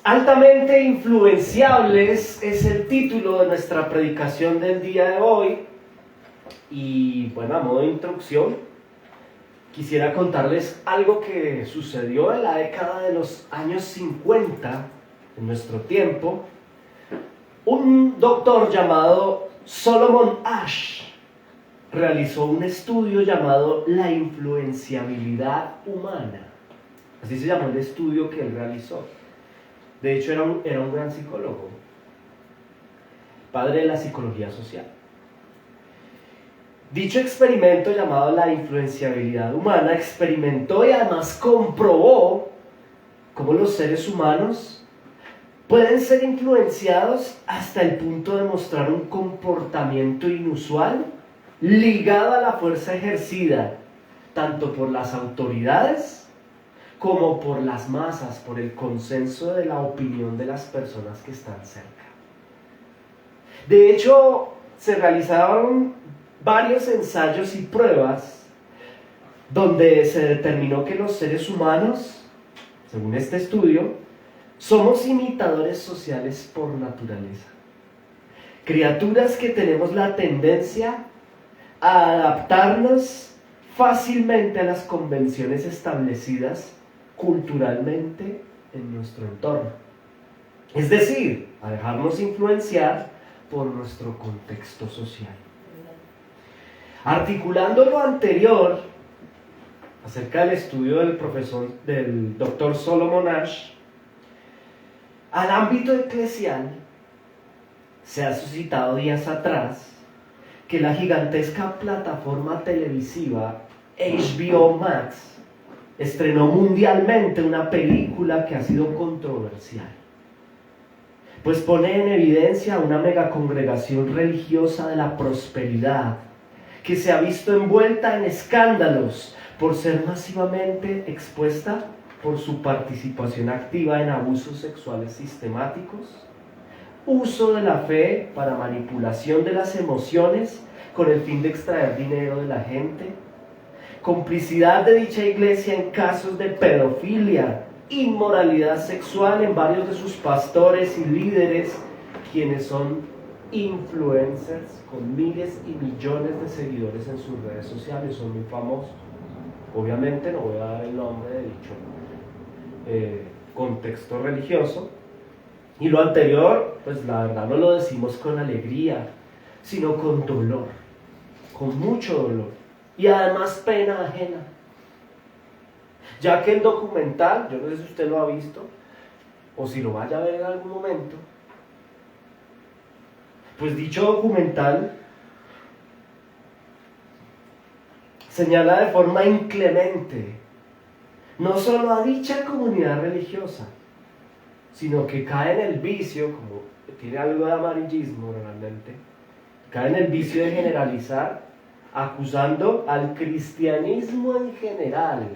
Altamente influenciables es el título de nuestra predicación del día de hoy. Y bueno, a modo de introducción, quisiera contarles algo que sucedió en la década de los años 50, en nuestro tiempo. Un doctor llamado Solomon Asch realizó un estudio llamado la influenciabilidad humana. Así se llamó el estudio que él realizó. De hecho, era un gran psicólogo, padre de la psicología social. Dicho experimento, llamado la influenciabilidad humana, experimentó y además comprobó cómo los seres humanos pueden ser influenciados hasta el punto de mostrar un comportamiento inusual ligado a la fuerza ejercida tanto por las autoridades como por las masas, por el consenso de la opinión de las personas que están cerca. De hecho, se realizaron varios ensayos y pruebas donde se determinó que los seres humanos, según este estudio, somos imitadores sociales por naturaleza. Criaturas que tenemos la tendencia a adaptarnos fácilmente a las convenciones establecidas culturalmente en nuestro entorno. Es decir, a dejarnos influenciar por nuestro contexto social. Articulando lo anterior acerca del estudio del doctor Solomon Asch, al ámbito eclesial se ha suscitado días atrás que la gigantesca plataforma televisiva HBO Max estrenó mundialmente una película que ha sido controversial, pues pone en evidencia una megacongregación religiosa de la prosperidad que se ha visto envuelta en escándalos por ser masivamente expuesta por su participación activa en abusos sexuales sistemáticos, uso de la fe para manipulación de las emociones con el fin de extraer dinero de la gente, complicidad de dicha iglesia en casos de pedofilia, inmoralidad sexual en varios de sus pastores y líderes, quienes son influencers con miles y millones de seguidores en sus redes sociales, son muy famosos. Obviamente no voy a dar el nombre de dicho contexto religioso. Y lo anterior, pues la verdad no lo decimos con alegría, sino con dolor, con mucho dolor. Y además pena ajena, ya que el documental, yo no sé si usted lo ha visto o si lo vaya a ver en algún momento, pues dicho documental señala de forma inclemente no solo a dicha comunidad religiosa, sino que cae en el vicio, como tiene algo de amarillismo realmente, cae en el vicio de generalizar, acusando al cristianismo en general,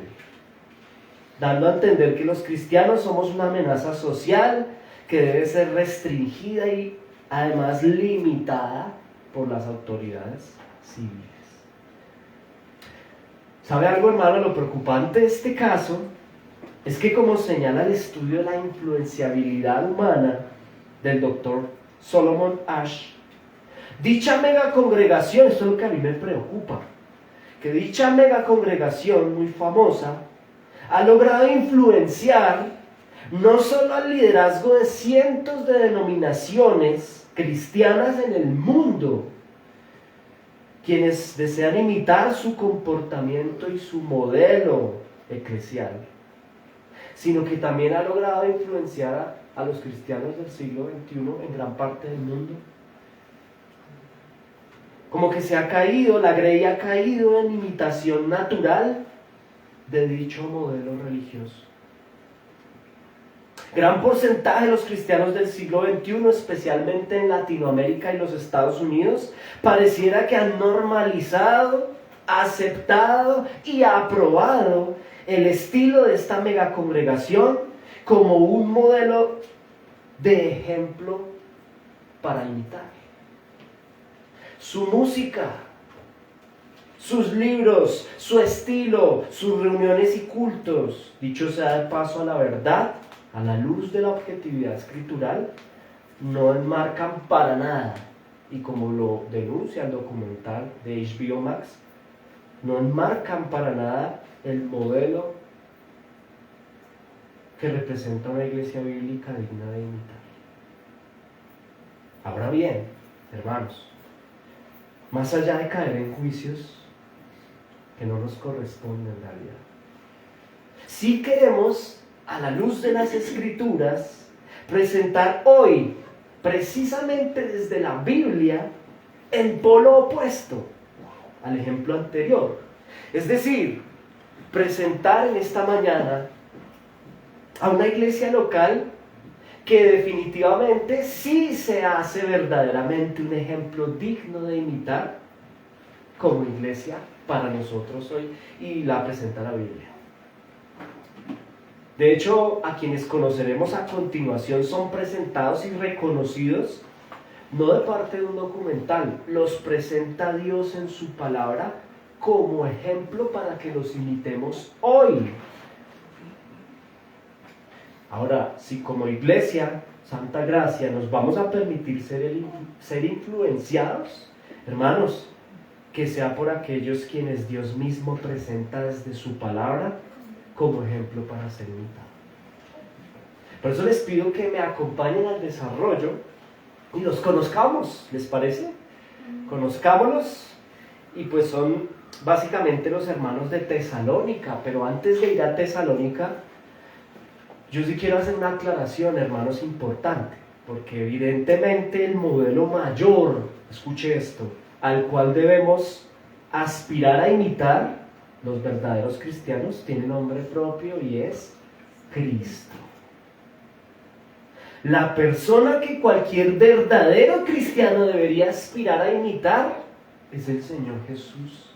dando a entender que los cristianos somos una amenaza social que debe ser restringida y además limitada por las autoridades civiles. ¿Sabe algo, hermano? Lo preocupante de este caso es que, como señala el estudio de la influenciabilidad humana del doctor Solomon Asch, dicha megacongregación, esto es lo que a mí me preocupa, que dicha megacongregación muy famosa ha logrado influenciar no solo al liderazgo de cientos de denominaciones cristianas en el mundo, quienes desean imitar su comportamiento y su modelo eclesial, sino que también ha logrado influenciar a los cristianos del siglo XXI en gran parte del mundo. Como que se ha caído, la grey ha caído en imitación natural de dicho modelo religioso. Gran porcentaje de los cristianos del siglo XXI, especialmente en Latinoamérica y los Estados Unidos, pareciera que han normalizado, aceptado y aprobado el estilo de esta megacongregación como un modelo de ejemplo para imitar. Su música, sus libros, su estilo, sus reuniones y cultos, dicho sea de paso a la verdad, a la luz de la objetividad escritural, no enmarcan para nada, y como lo denuncia el documental de HBO Max, no enmarcan para nada el modelo que representa una iglesia bíblica digna de imitar. Ahora bien, hermanos, más allá de caer en juicios que no nos corresponden en realidad, si queremos, a la luz de las Escrituras, presentar hoy, precisamente desde la Biblia, el polo opuesto al ejemplo anterior. Es decir, presentar en esta mañana a una iglesia local que definitivamente sí se hace verdaderamente un ejemplo digno de imitar como iglesia para nosotros hoy, y la presenta la Biblia. De hecho, a quienes conoceremos a continuación son presentados y reconocidos no de parte de un documental, los presenta Dios en su palabra como ejemplo para que los imitemos hoy. Ahora, si como iglesia, Santa Gracia, nos vamos a permitir ser influenciados, hermanos, que sea por aquellos quienes Dios mismo presenta desde su palabra como ejemplo para ser imitado. Por eso les pido que me acompañen al desarrollo y los conozcamos, ¿les parece? Conozcámoslos, y pues son básicamente los hermanos de Tesalónica. Pero antes de ir a Tesalónica, yo sí quiero hacer una aclaración, hermanos, importante, porque evidentemente el modelo mayor, escuche esto, al cual debemos aspirar a imitar los verdaderos cristianos, tiene nombre propio y es Cristo. La persona que cualquier verdadero cristiano debería aspirar a imitar es el Señor Jesús.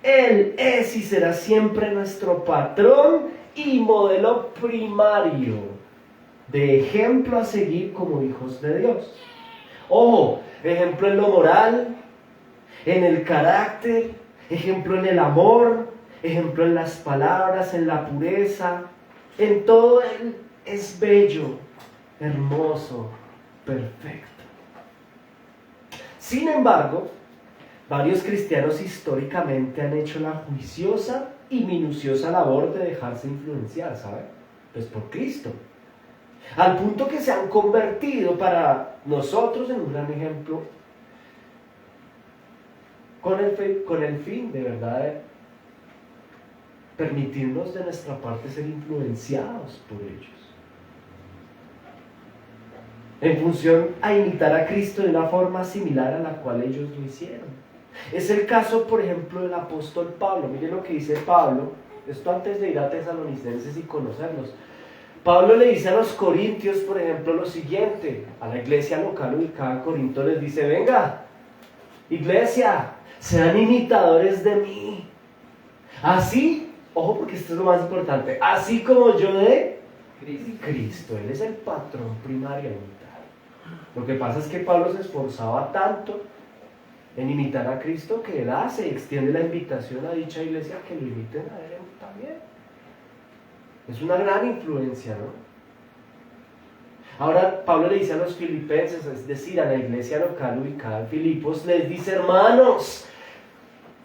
Él es y será siempre nuestro patrón y modelo primario de ejemplo a seguir como hijos de Dios. Ojo, ejemplo en lo moral, en el carácter, ejemplo en el amor, ejemplo en las palabras, en la pureza, en todo Él es bello, hermoso, perfecto. Sin embargo, varios cristianos históricamente han hecho la juiciosa y minuciosa labor de dejarse influenciar, ¿sabe? Pues por Cristo. Al punto que se han convertido para nosotros en un gran ejemplo con el fin de verdad de permitirnos de nuestra parte ser influenciados por ellos, en función a imitar a Cristo de una forma similar a la cual ellos lo hicieron. Es el caso, por ejemplo, del apóstol Pablo. Miren lo que dice Pablo, esto antes de ir a Tesalonicenses y conocerlos. Pablo le dice a los corintios, por ejemplo, lo siguiente, a la iglesia local ubicada en Corinto les dice: venga, iglesia, sean imitadores de mí. Así, ojo, porque esto es lo más importante, así como yo de Cristo. Él es el patrón primario a imitar. Lo que pasa es que Pablo se esforzaba tanto en imitar a Cristo que él hace y extiende la invitación a dicha iglesia que lo imiten a él también. Es una gran influencia, ¿no? Ahora Pablo le dice a los filipenses, es decir, a la iglesia local ubicada en Filipos, les dice: hermanos,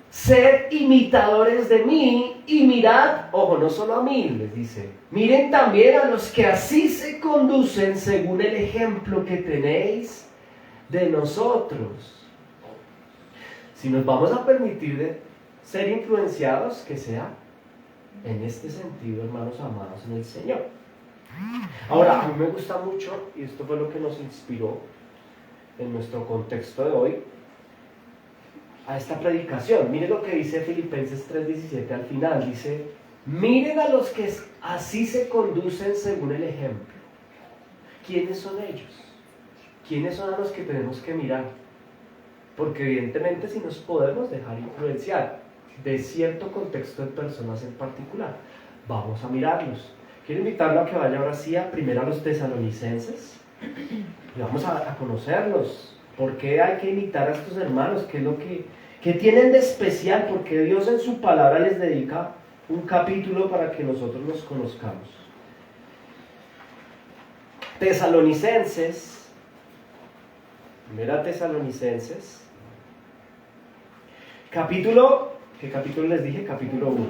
sed imitadores de mí y mirad, ojo, no solo a mí, les dice, miren también a los que así se conducen según el ejemplo que tenéis de nosotros. Si nos vamos a permitir de ser influenciados, que sea en este sentido, hermanos amados en el Señor. Ahora, a mí me gusta mucho, y esto fue lo que nos inspiró en nuestro contexto de hoy, a esta predicación. Miren lo que dice Filipenses 3:17 al final. Dice: miren a los que así se conducen según el ejemplo. ¿Quiénes son ellos? ¿Quiénes son a los que tenemos que mirar? Porque evidentemente si nos podemos dejar influenciar de cierto contexto de personas en particular, vamos a mirarlos. Quiero invitarlo a que vaya ahora sí primero a los Tesalonicenses y vamos a conocerlos. ¿Por qué hay que imitar a estos hermanos? ¿Qué es lo que tienen de especial? Porque Dios en su palabra les dedica un capítulo para que nosotros los conozcamos. Tesalonicenses, primera Tesalonicenses, capítulo, ¿qué capítulo les dije? Capítulo 1.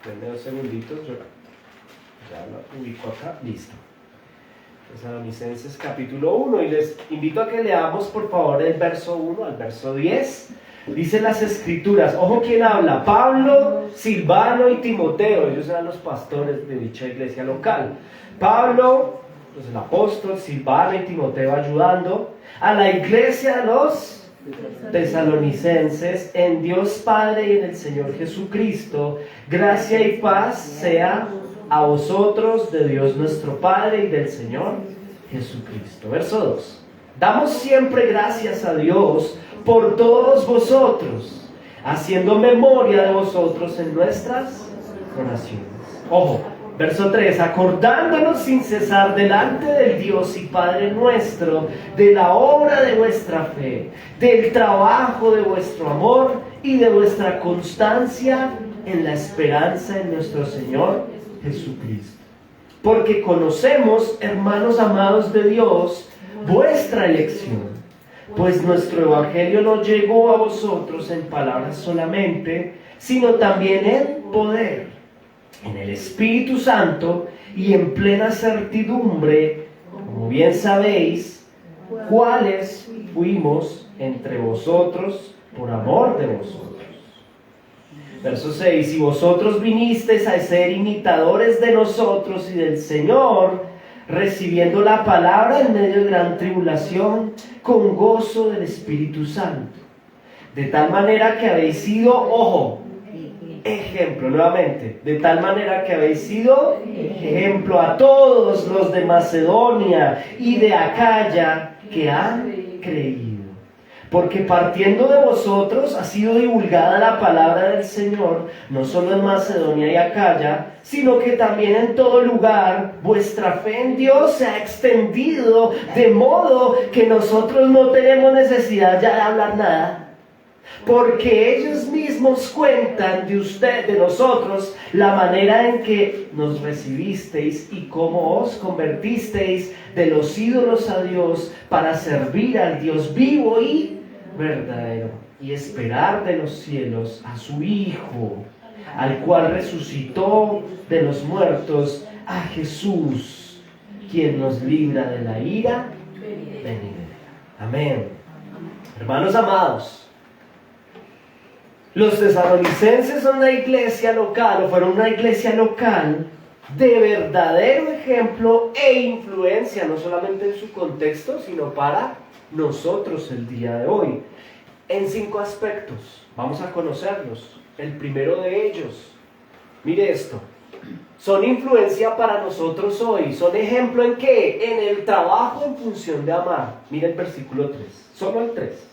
Denme 2 segunditos, yo ya lo ubico acá, listo. Tesalonicenses capítulo 1, y les invito a que leamos por favor el verso 1 al verso 10. Dicen las escrituras, ojo quién habla, Pablo, Silvano y Timoteo, ellos eran los pastores de dicha iglesia local. Pablo, pues el apóstol, Silvano y Timoteo ayudando a la iglesia de los tesalonicenses, en Dios Padre y en el Señor Jesucristo, gracia y paz sea a vosotros de Dios nuestro Padre y del Señor Jesucristo. Verso 2. Damos siempre gracias a Dios por todos vosotros, haciendo memoria de vosotros en nuestras oraciones. Ojo, verso 3. Acordándonos sin cesar delante del Dios y Padre nuestro, de la obra de vuestra fe, del trabajo de vuestro amor y de vuestra constancia en la esperanza en nuestro Señor Jesucristo. Porque conocemos, hermanos amados de Dios, vuestra elección, pues nuestro evangelio no llegó a vosotros en palabras solamente, sino también en poder, en el Espíritu Santo y en plena certidumbre, como bien sabéis, cuáles fuimos entre vosotros por amor de vosotros. Verso 6, y vosotros vinisteis a ser imitadores de nosotros y del Señor, recibiendo la palabra en medio de gran tribulación, con gozo del Espíritu Santo. De tal manera que habéis sido, ojo, ejemplo, nuevamente, de tal manera que habéis sido ejemplo a todos los de Macedonia y de Acaya que han creído. Porque partiendo de vosotros ha sido divulgada la palabra del Señor, no solo en Macedonia y Acaya, sino que también en todo lugar vuestra fe en Dios se ha extendido, de modo que nosotros no tenemos necesidad ya de hablar nada. Porque ellos mismos cuentan de nosotros, la manera en que nos recibisteis y cómo os convertisteis de los ídolos a Dios para servir al Dios vivo y verdadero, y esperar de los cielos a su Hijo, al cual resucitó de los muertos, a Jesús, quien nos libra de la ira venidera. Amén. Hermanos amados, los tesalonicenses son una iglesia local, o fueron una iglesia local de verdadero ejemplo e influencia, no solamente en su contexto, sino para nosotros el día de hoy, en 5 aspectos. Vamos a conocerlos. El primero de ellos, mire esto, son influencia para nosotros hoy. ¿Son ejemplo en qué? En el trabajo en función de amar. Mire el versículo 3, solo el 3,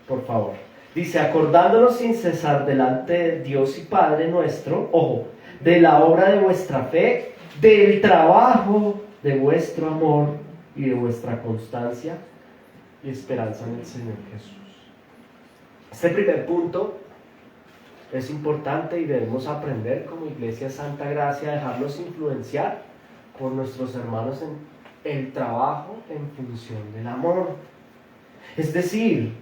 por favor. Dice, acordándonos sin cesar delante de Dios y Padre nuestro, ojo, de la obra de vuestra fe, del trabajo de vuestro amor y de vuestra constancia y esperanza en el Señor Jesús. Este primer punto es importante y debemos aprender como Iglesia Santa Gracia a dejarnos influenciar por nuestros hermanos en el trabajo en función del amor. Es decir,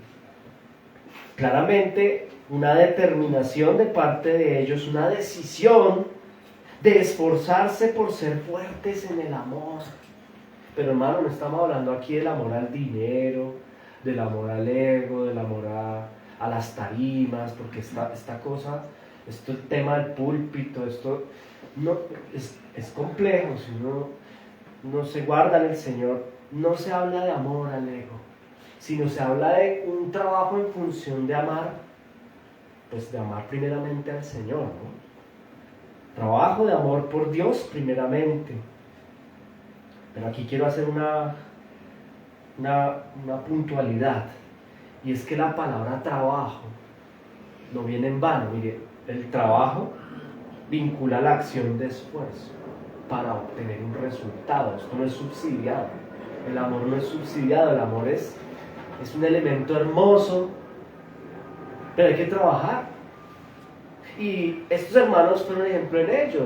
claramente una determinación de parte de ellos, una decisión de esforzarse por ser fuertes en el amor. Pero hermano, no estamos hablando aquí del amor al dinero, del amor al ego, del amor a las tarimas, porque esta cosa, el tema del púlpito, esto no, es complejo. Si uno no se guarda en el Señor, no se habla de amor al ego, sino se habla de un trabajo en función de amar, pues de amar primeramente al Señor, ¿no? Trabajo de amor por Dios primeramente. Pero aquí quiero hacer una puntualidad, y es que la palabra trabajo no viene en vano. Mire, el trabajo vincula la acción de esfuerzo para obtener un resultado. Esto no es subsidiado. El amor no es subsidiado, el amor es un elemento hermoso, pero hay que trabajar. Y estos hermanos fueron ejemplo en ello.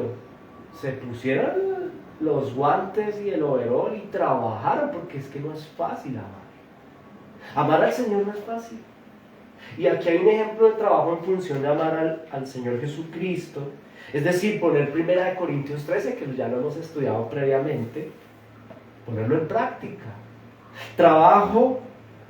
Se pusieron los guantes y el overol y trabajaron, porque es que no es fácil amar. Amar al Señor no es fácil. Y aquí hay un ejemplo de trabajo en función de amar al Señor Jesucristo. Es decir, poner 1 Corintios 13, que ya lo hemos estudiado previamente, ponerlo en práctica. Trabajo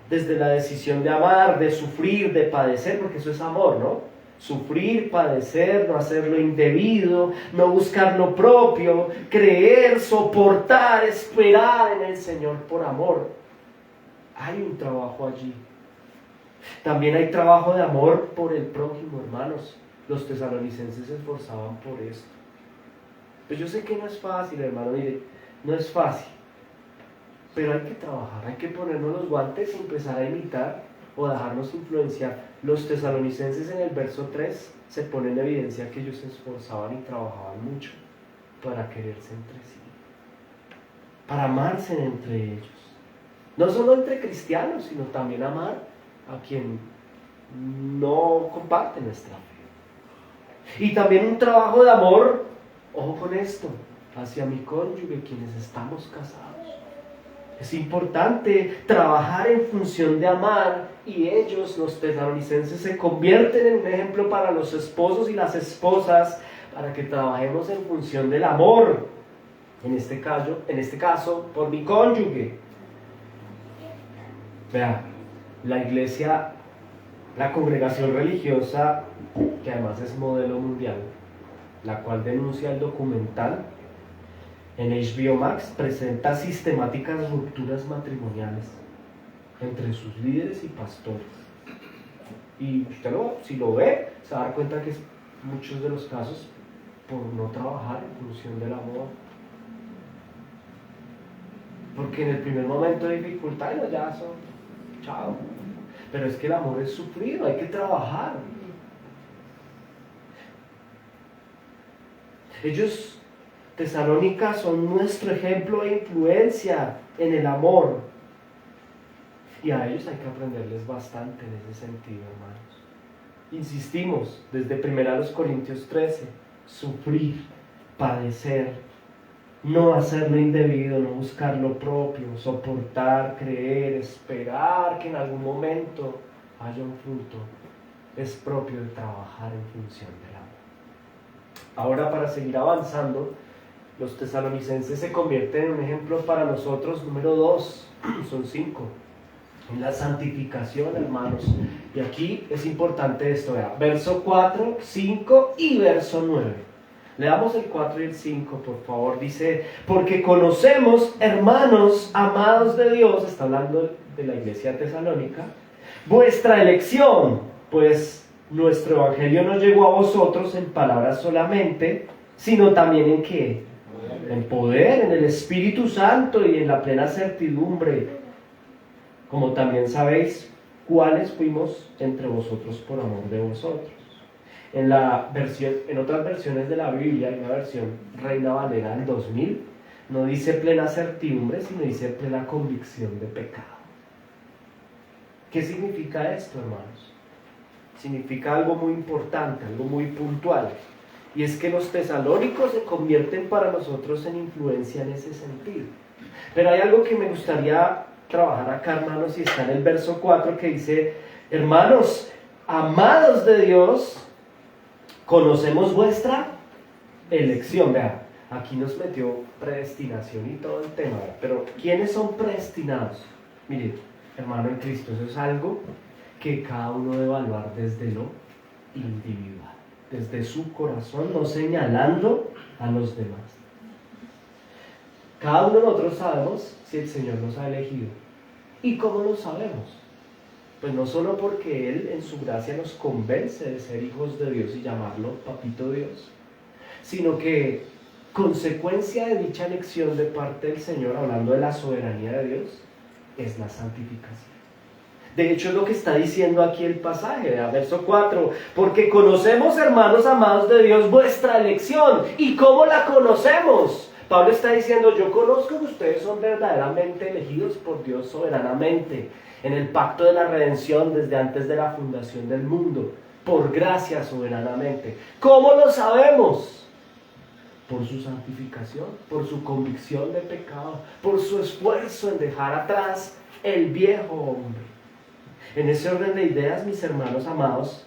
desde la decisión de amar, de sufrir, de padecer, porque eso es amor, ¿no? Sufrir, padecer, no hacer lo indebido, no buscar lo propio, creer, soportar, esperar en el Señor por amor. Hay un trabajo allí. También hay trabajo de amor por el prójimo, hermanos. Los tesalonicenses se esforzaban por esto. Pues yo sé que no es fácil, hermano, mire, no es fácil. Pero hay que trabajar, hay que ponernos los guantes y empezar a imitar o dejarnos influenciar. Los tesalonicenses en el verso 3 se pone en evidencia que ellos se esforzaban y trabajaban mucho para quererse entre sí, para amarse entre ellos. No solo entre cristianos, sino también amar a quien no comparte nuestra fe. Y también un trabajo de amor, ojo con esto, hacia mi cónyuge, quienes estamos casados. Es importante trabajar en función de amar, y ellos, los tesalonicenses, se convierten en un ejemplo para los esposos y las esposas, para que trabajemos en función del amor, en este caso por mi cónyuge. Vean, la iglesia, la congregación religiosa, que además es modelo mundial, la cual denuncia el documental en HBO Max, presenta sistemáticas rupturas matrimoniales entre sus líderes y pastores. Y usted si lo ve, se va a dar cuenta que muchos de los casos por no trabajar en función del amor. Porque en el primer momento de dificultad, ya son, chao. Pero es que el amor es sufrido, hay que trabajar. Ellos, Tesalónica, son nuestro ejemplo de influencia en el amor. Y a ellos hay que aprenderles bastante en ese sentido, hermanos. Insistimos, desde 1 Corintios 13, sufrir, padecer, no hacer lo indebido, no buscar lo propio, soportar, creer, esperar que en algún momento haya un fruto, es propio de trabajar en función del amor. Ahora, para seguir avanzando, los tesalonicenses se convierten en un ejemplo para nosotros, número 2, son 5, en la santificación, hermanos. Y aquí es importante esto, vea, verso 4, 5 y verso 9. Leamos el 4 y el 5, por favor. Dice, porque conocemos, hermanos amados de Dios, está hablando de la iglesia de Tesalónica, vuestra elección, pues nuestro evangelio no llegó a vosotros en palabras solamente, sino también en ¿qué? En poder, en el Espíritu Santo y en la plena certidumbre, como también sabéis cuáles fuimos entre vosotros por amor de vosotros. En otras versiones de la Biblia, hay una versión Reina Valera del 2000, no dice plena certidumbre, sino dice plena convicción de pecado. ¿Qué significa esto, hermanos? Significa algo muy importante, algo muy puntual. Y es que los tesalónicos se convierten para nosotros en influencia en ese sentido. Pero hay algo que me gustaría trabajar acá, hermanos, y está en el verso 4 que dice, hermanos, amados de Dios, conocemos vuestra elección. Vean, aquí nos metió predestinación y todo el tema, ¿verdad? Pero ¿quiénes son predestinados? Mire, hermano en Cristo, eso es algo que cada uno debe evaluar desde lo individual, desde su corazón, no señalando a los demás. Cada uno de nosotros sabemos si el Señor nos ha elegido. ¿Y cómo lo sabemos? Pues no solo porque Él en su gracia nos convence de ser hijos de Dios y llamarlo Papito Dios, sino que consecuencia de dicha elección de parte del Señor, hablando de la soberanía de Dios, es la santificación. De hecho es lo que está diciendo aquí el pasaje, verso 4, porque conocemos, hermanos amados de Dios, vuestra elección. ¿Y cómo la conocemos? Pablo está diciendo, yo conozco que ustedes son verdaderamente elegidos por Dios soberanamente, en el pacto de la redención desde antes de la fundación del mundo, por gracia soberanamente. ¿Cómo lo sabemos? por su santificación, por su convicción de pecado, por su esfuerzo en dejar atrás el viejo hombre. En ese orden de ideas, mis hermanos amados,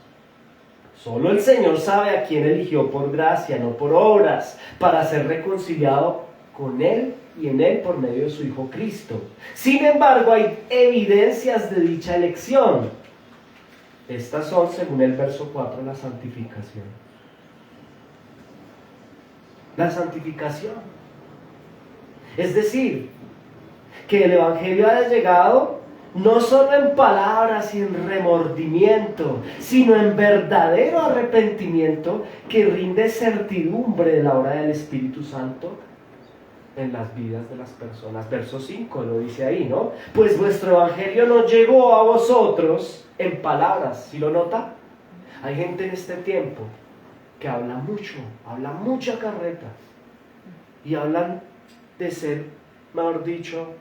solo el Señor sabe a quién eligió por gracia, no por obras, para ser reconciliado con Él y en Él por medio de su Hijo Cristo. Sin embargo, hay evidencias de dicha elección. Estas son, según el verso 4, la santificación. La santificación. Es decir, que el Evangelio ha llegado no solo en palabras y en remordimiento, sino en verdadero arrepentimiento que rinde certidumbre de la obra del Espíritu Santo en las vidas de las personas. Verso 5 lo dice ahí, ¿no? Pues vuestro Evangelio no llegó a vosotros en palabras. ¿Sí lo nota? Hay gente en este tiempo que habla mucha carreta, y hablan de ser, mejor dicho,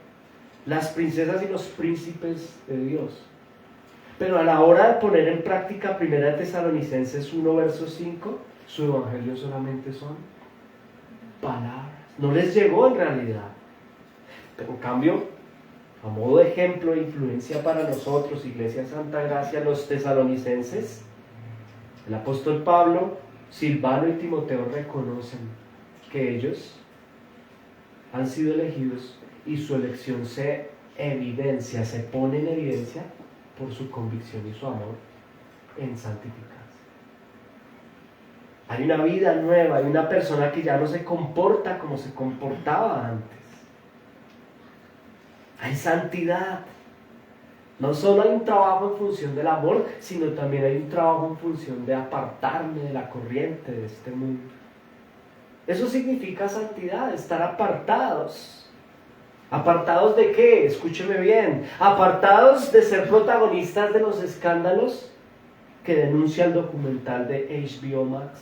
las princesas y los príncipes de Dios. Pero a la hora de poner en práctica 1 Tesalonicenses 1, verso 5, su evangelio solamente son palabras. No les llegó en realidad. Pero en cambio, a modo de ejemplo e influencia para nosotros, Iglesia Santa Gracia, los tesalonicenses, el apóstol Pablo, Silvano y Timoteo reconocen que ellos han sido elegidos y su elección se pone en evidencia por su convicción y su amor en santificarse. Hay una vida nueva, hay una persona que ya no se comporta como se comportaba antes. Hay santidad. No solo hay un trabajo en función del amor, sino también hay un trabajo en función de apartarme de la corriente de este mundo. Eso significa santidad, estar apartados. ¿Apartados de qué? Escúcheme bien. Apartados de ser protagonistas de los escándalos que denuncia el documental de HBO Max.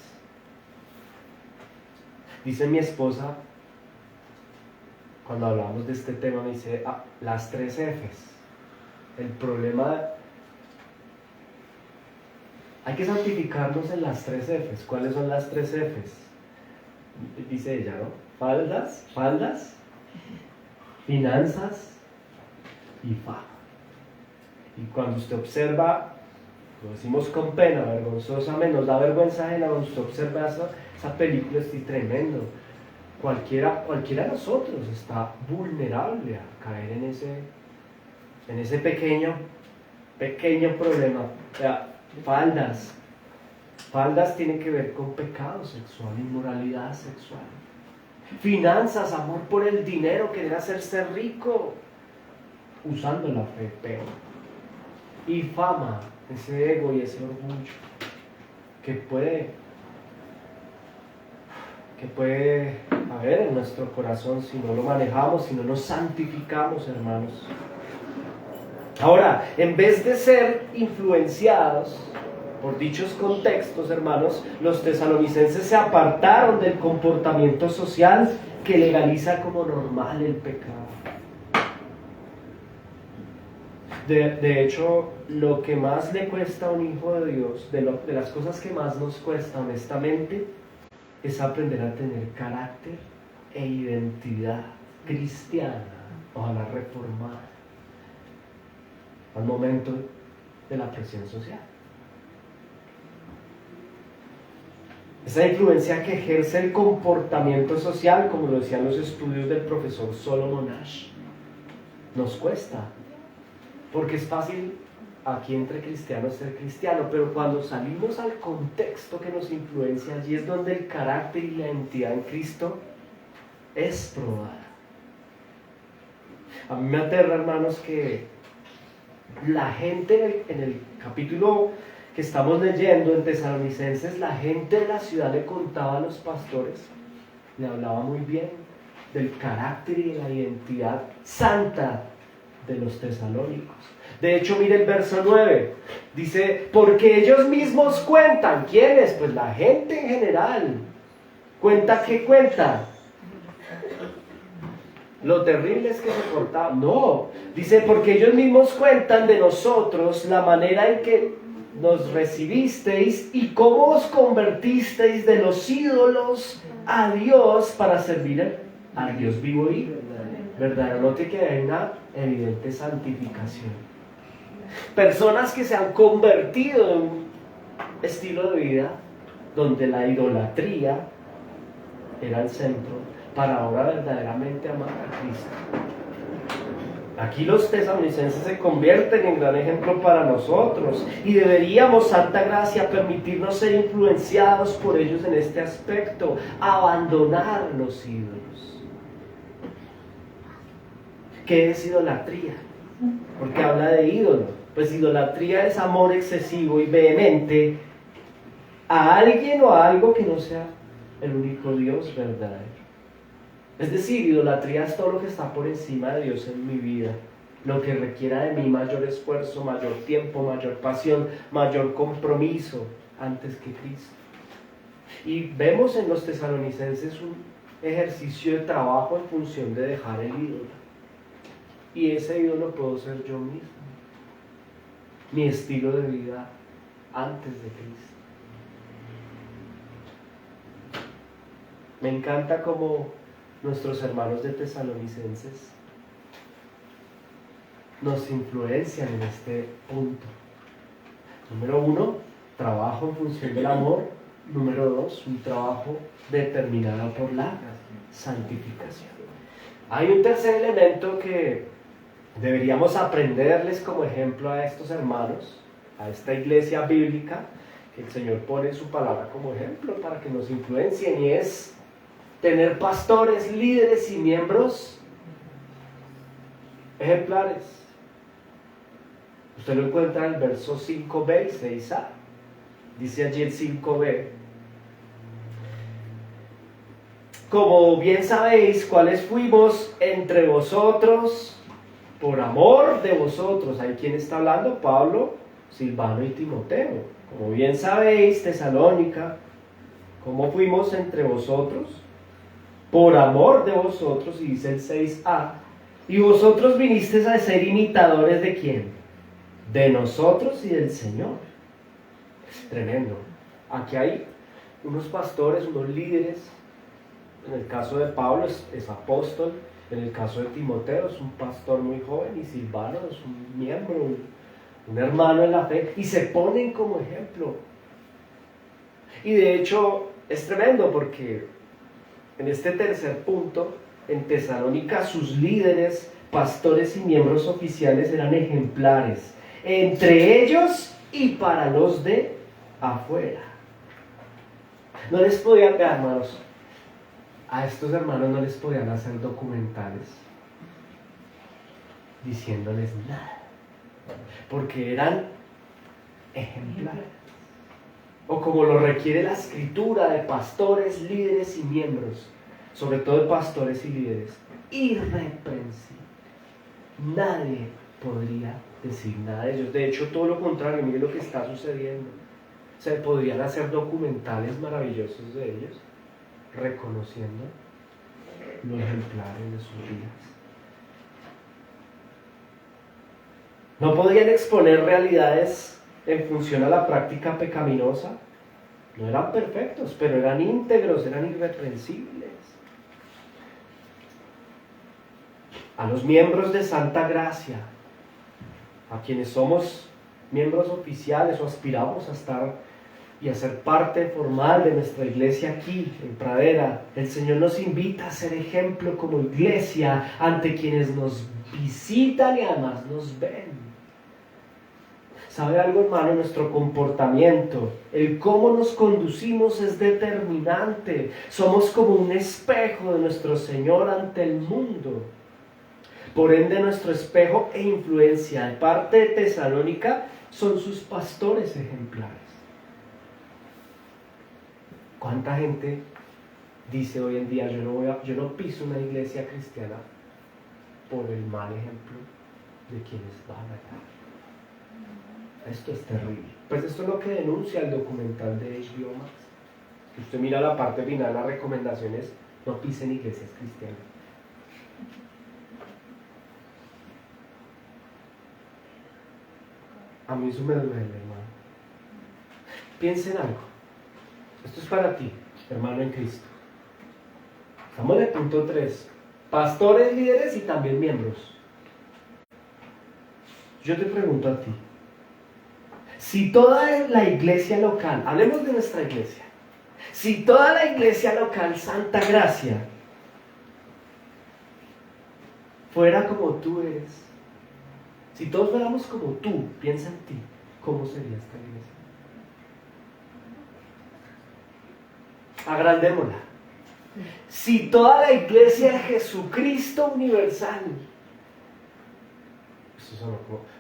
Dice mi esposa, cuando hablamos de este tema, me dice, las 3 Fs. El problema, hay que santificarnos en las 3 Fs. ¿Cuáles son las 3 Fs? Dice ella, ¿no? Faldas, finanzas y fama. Y cuando usted observa, lo decimos con pena, vergonzosamente, nos da vergüenza ajena cuando usted observa esa película, es tremendo. Cualquiera de nosotros está vulnerable a caer en ese pequeño problema. O sea, faldas tienen que ver con pecado sexual, inmoralidad sexual. Finanzas, amor por el dinero, querer hacerse rico, usando la fe, peor. Y fama, ese ego y ese orgullo que puede haber en nuestro corazón si no lo manejamos, si no nos santificamos, hermanos. Ahora, en vez de ser influenciados por dichos contextos, hermanos, los tesalonicenses se apartaron del comportamiento social que legaliza como normal el pecado. De hecho, lo que más le cuesta a un hijo de Dios, de las cosas que más nos cuesta honestamente, es aprender a tener carácter e identidad cristiana, ojalá reformada, al momento de la presión social. Esa influencia que ejerce el comportamiento social, como lo decían los estudios del profesor Solomon Ash, nos cuesta, porque es fácil aquí entre cristianos ser cristiano, pero cuando salimos al contexto que nos influencia, allí es donde el carácter y la identidad en Cristo es probada. A mí me aterra, hermanos, que la gente en el capítulo que estamos leyendo en Tesalonicenses, la gente de la ciudad le contaba a los pastores, le hablaba muy bien del carácter y de la identidad santa de los tesalónicos. De hecho, mire el verso 9, dice, porque ellos mismos cuentan. ¿Quiénes? Pues la gente en general. ¿Cuenta qué cuenta? Lo terrible es que se portaban. No, dice, porque ellos mismos cuentan de nosotros la manera en que nos recibisteis y cómo os convertisteis de los ídolos a Dios para servir al Dios vivo y verdadero. Note que hay una evidente santificación. Personas que se han convertido en un estilo de vida donde la idolatría era el centro para ahora verdaderamente amar a Cristo. Aquí los tesalonicenses se convierten en gran ejemplo para nosotros y deberíamos, Santa Gracia, permitirnos ser influenciados por ellos en este aspecto, abandonar los ídolos. ¿Qué es idolatría? Porque habla de ídolo. Pues idolatría es amor excesivo y vehemente a alguien o a algo que no sea el único Dios verdadero. Es decir, idolatría es todo lo que está por encima de Dios en mi vida, lo que requiera de mí mayor esfuerzo, mayor tiempo, mayor pasión, mayor compromiso antes que Cristo. Y vemos en los tesalonicenses un ejercicio de trabajo en función de dejar el ídolo. Y ese ídolo puedo ser yo mismo, mi estilo de vida antes de Cristo. Me encanta cómo nuestros hermanos de tesalonicenses nos influencian en este punto. Número 1, trabajo en función del amor. Número 2, un trabajo determinado por la santificación. Hay un tercer elemento que deberíamos aprenderles como ejemplo a estos hermanos, a esta iglesia bíblica, que el Señor pone en su palabra como ejemplo para que nos influencien, y es tener pastores, líderes y miembros ejemplares. Usted lo encuentra en el verso 5b y 6a. Dice allí el 5b: como bien sabéis cuáles fuimos entre vosotros por amor de vosotros. ¿Hay quién está hablando? Pablo, Silvano y Timoteo. Como bien sabéis, Tesalónica, cómo fuimos entre vosotros por amor de vosotros, y dice el 6a, y vosotros vinisteis a ser imitadores ¿de quién? De nosotros y del Señor. Es tremendo. Aquí hay unos pastores, unos líderes. En el caso de Pablo es apóstol, en el caso de Timoteo es un pastor muy joven, y Silvano es un miembro, un hermano en la fe, y se ponen como ejemplo. Y de hecho es tremendo porque en este tercer punto, en Tesalónica, sus líderes, pastores y miembros oficiales eran ejemplares, entre ellos y para los de afuera. No les podían, hermanos, a estos hermanos no les podían hacer documentales diciéndoles nada, porque eran ejemplares, o como lo requiere la escritura, de pastores, líderes y miembros, sobre todo de pastores y líderes, irreprensibles. Nadie podría decir nada de ellos. De hecho, todo lo contrario, mire lo que está sucediendo. Se podrían hacer documentales maravillosos de ellos, reconociendo lo ejemplares de sus vidas. No podían exponer realidades en función a la práctica pecaminosa. No eran perfectos, pero eran íntegros, eran irreprensibles. A los miembros de Santa Gracia, a quienes somos miembros oficiales o aspiramos a estar y a ser parte formal de nuestra iglesia aquí en Pradera, el Señor nos invita a ser ejemplo como iglesia ante quienes nos visitan y además nos ven. ¿Sabe algo, hermano? Nuestro comportamiento, el cómo nos conducimos es determinante. Somos como un espejo de nuestro Señor ante el mundo. Por ende, nuestro espejo e influencia de parte de Tesalónica son sus pastores ejemplares. ¿Cuánta gente dice hoy en día: yo no piso una iglesia cristiana por el mal ejemplo de quienes van allá? Esto es terrible. Pues esto es lo que denuncia el documental de HBO Max. Si usted mira la parte final, las recomendaciones: no pisen iglesias cristianas. A mí eso me duele, hermano. Piensa en algo. Esto es para ti, hermano en Cristo. Estamos en el punto 3. Pastores, líderes y también miembros. Yo te pregunto a ti, si toda la iglesia local, hablemos de nuestra iglesia, si toda la iglesia local Santa Gracia fuera como tú eres, si todos fuéramos como tú, piensa en ti, ¿cómo sería esta iglesia? Agrandémosla. Si toda la iglesia de Jesucristo universal,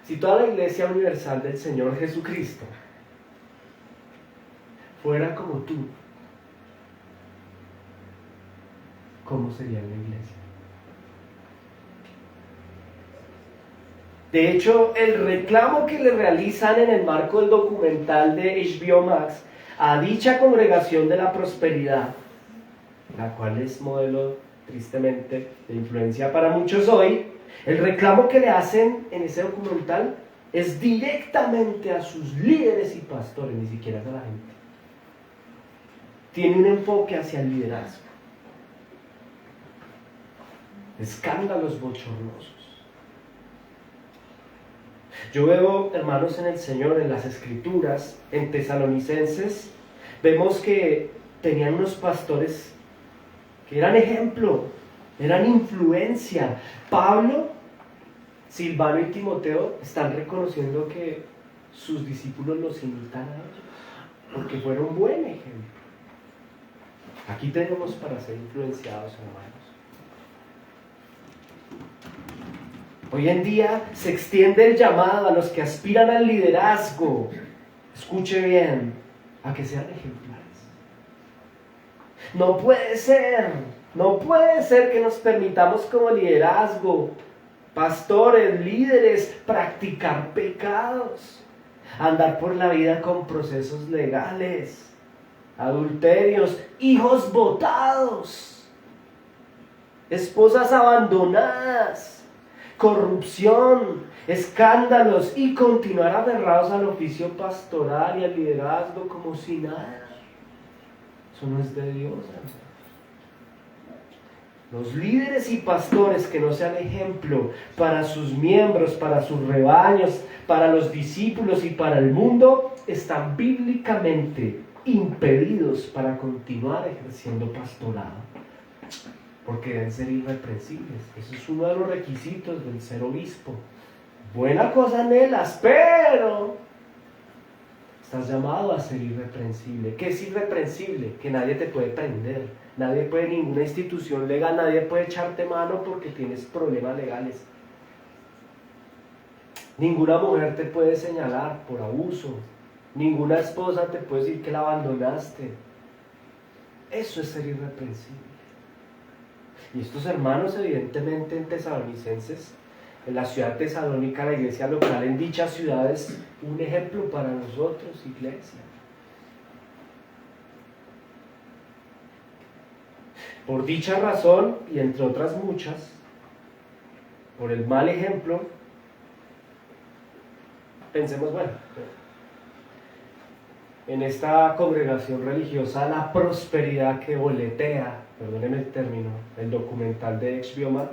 si toda la iglesia universal del Señor Jesucristo fuera como tú, ¿cómo sería la iglesia? De hecho, el reclamo que le realizan en el marco del documental de HBO Max a dicha congregación de la prosperidad, la cual es modelo, tristemente, de influencia para muchos hoy, el reclamo que le hacen en ese documental es directamente a sus líderes y pastores, ni siquiera a la gente. Tiene un enfoque hacia el liderazgo. Escándalos bochornosos. Yo veo, hermanos en el Señor, en las Escrituras, en Tesalonicenses, vemos que tenían unos pastores que eran ejemplo, eran influencia. Pablo, Silvano y Timoteo están reconociendo que sus discípulos los imitan a ellos, porque fueron un buen ejemplo. Aquí tenemos para ser influenciados, hermanos. Hoy en día se extiende el llamado a los que aspiran al liderazgo, escuche bien, a que sean ejemplares. No puede ser que nos permitamos como liderazgo, pastores, líderes, practicar pecados, andar por la vida con procesos legales, adulterios, hijos botados, esposas abandonadas, corrupción, escándalos y continuar aferrados al oficio pastoral y al liderazgo como si nada. Eso no es de Dios, hermano. Los líderes y pastores que no sean ejemplo para sus miembros, para sus rebaños, para los discípulos y para el mundo, están bíblicamente impedidos para continuar ejerciendo pastorado. Porque deben ser irreprensibles. Eso es uno de los requisitos del ser obispo. Buena cosa anhelas, pero estás llamado a ser irreprensible. ¿Qué es irreprensible? Que nadie te puede prender, nadie puede, ninguna institución legal, nadie puede echarte mano porque tienes problemas legales. Ninguna mujer te puede señalar por abuso, ninguna esposa te puede decir que la abandonaste. Eso es ser irreprensible. Y estos hermanos, evidentemente, en Tesalonicenses, en la ciudad tesalónica, la iglesia local en dichas ciudades, un ejemplo para nosotros, iglesia. Por dicha razón, y entre otras muchas, por el mal ejemplo, pensemos, bueno, en esta congregación religiosa, la prosperidad que boletea, perdónenme el término, el documental de HBO Max,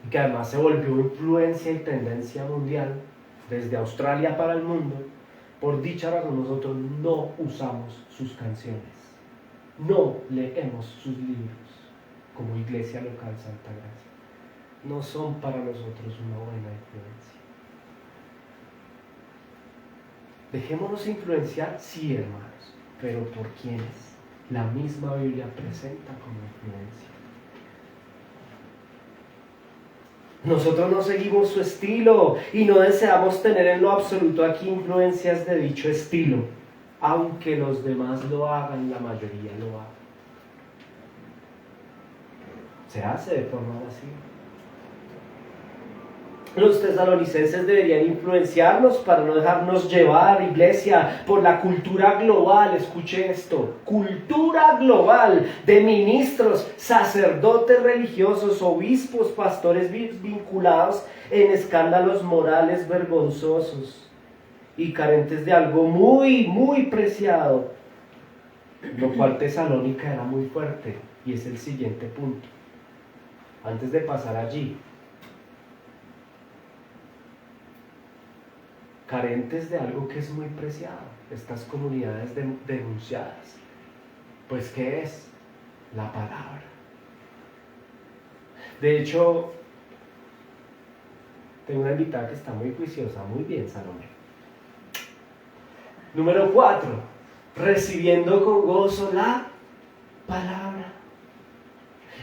y que además se volvió influencia y tendencia mundial desde Australia para el mundo. Por dicha razón nosotros no usamos sus canciones, no leemos sus libros como iglesia local Santa Gracia. No son para nosotros una buena influencia. Dejémonos influenciar, sí, hermanos, pero ¿por quiénes? La misma Biblia presenta como influencia. Nosotros no seguimos su estilo y no deseamos tener en lo absoluto aquí influencias de dicho estilo, aunque los demás lo hagan, la mayoría lo hagan. Se hace de forma masiva. Los tesalonicenses deberían influenciarnos para no dejarnos llevar, iglesia, por la cultura global. Escuche esto: cultura global de ministros, sacerdotes religiosos, obispos, pastores vinculados en escándalos morales vergonzosos y carentes de algo muy, muy preciado, lo cual Tesalónica era muy fuerte: Y es el siguiente punto. Antes de pasar allí, carentes de algo que es muy preciado, estas comunidades denunciadas. Pues, ¿qué es? La palabra. De hecho, tengo una invitada que está muy juiciosa. Muy bien, Salomé. Número 4. Recibiendo con gozo la palabra.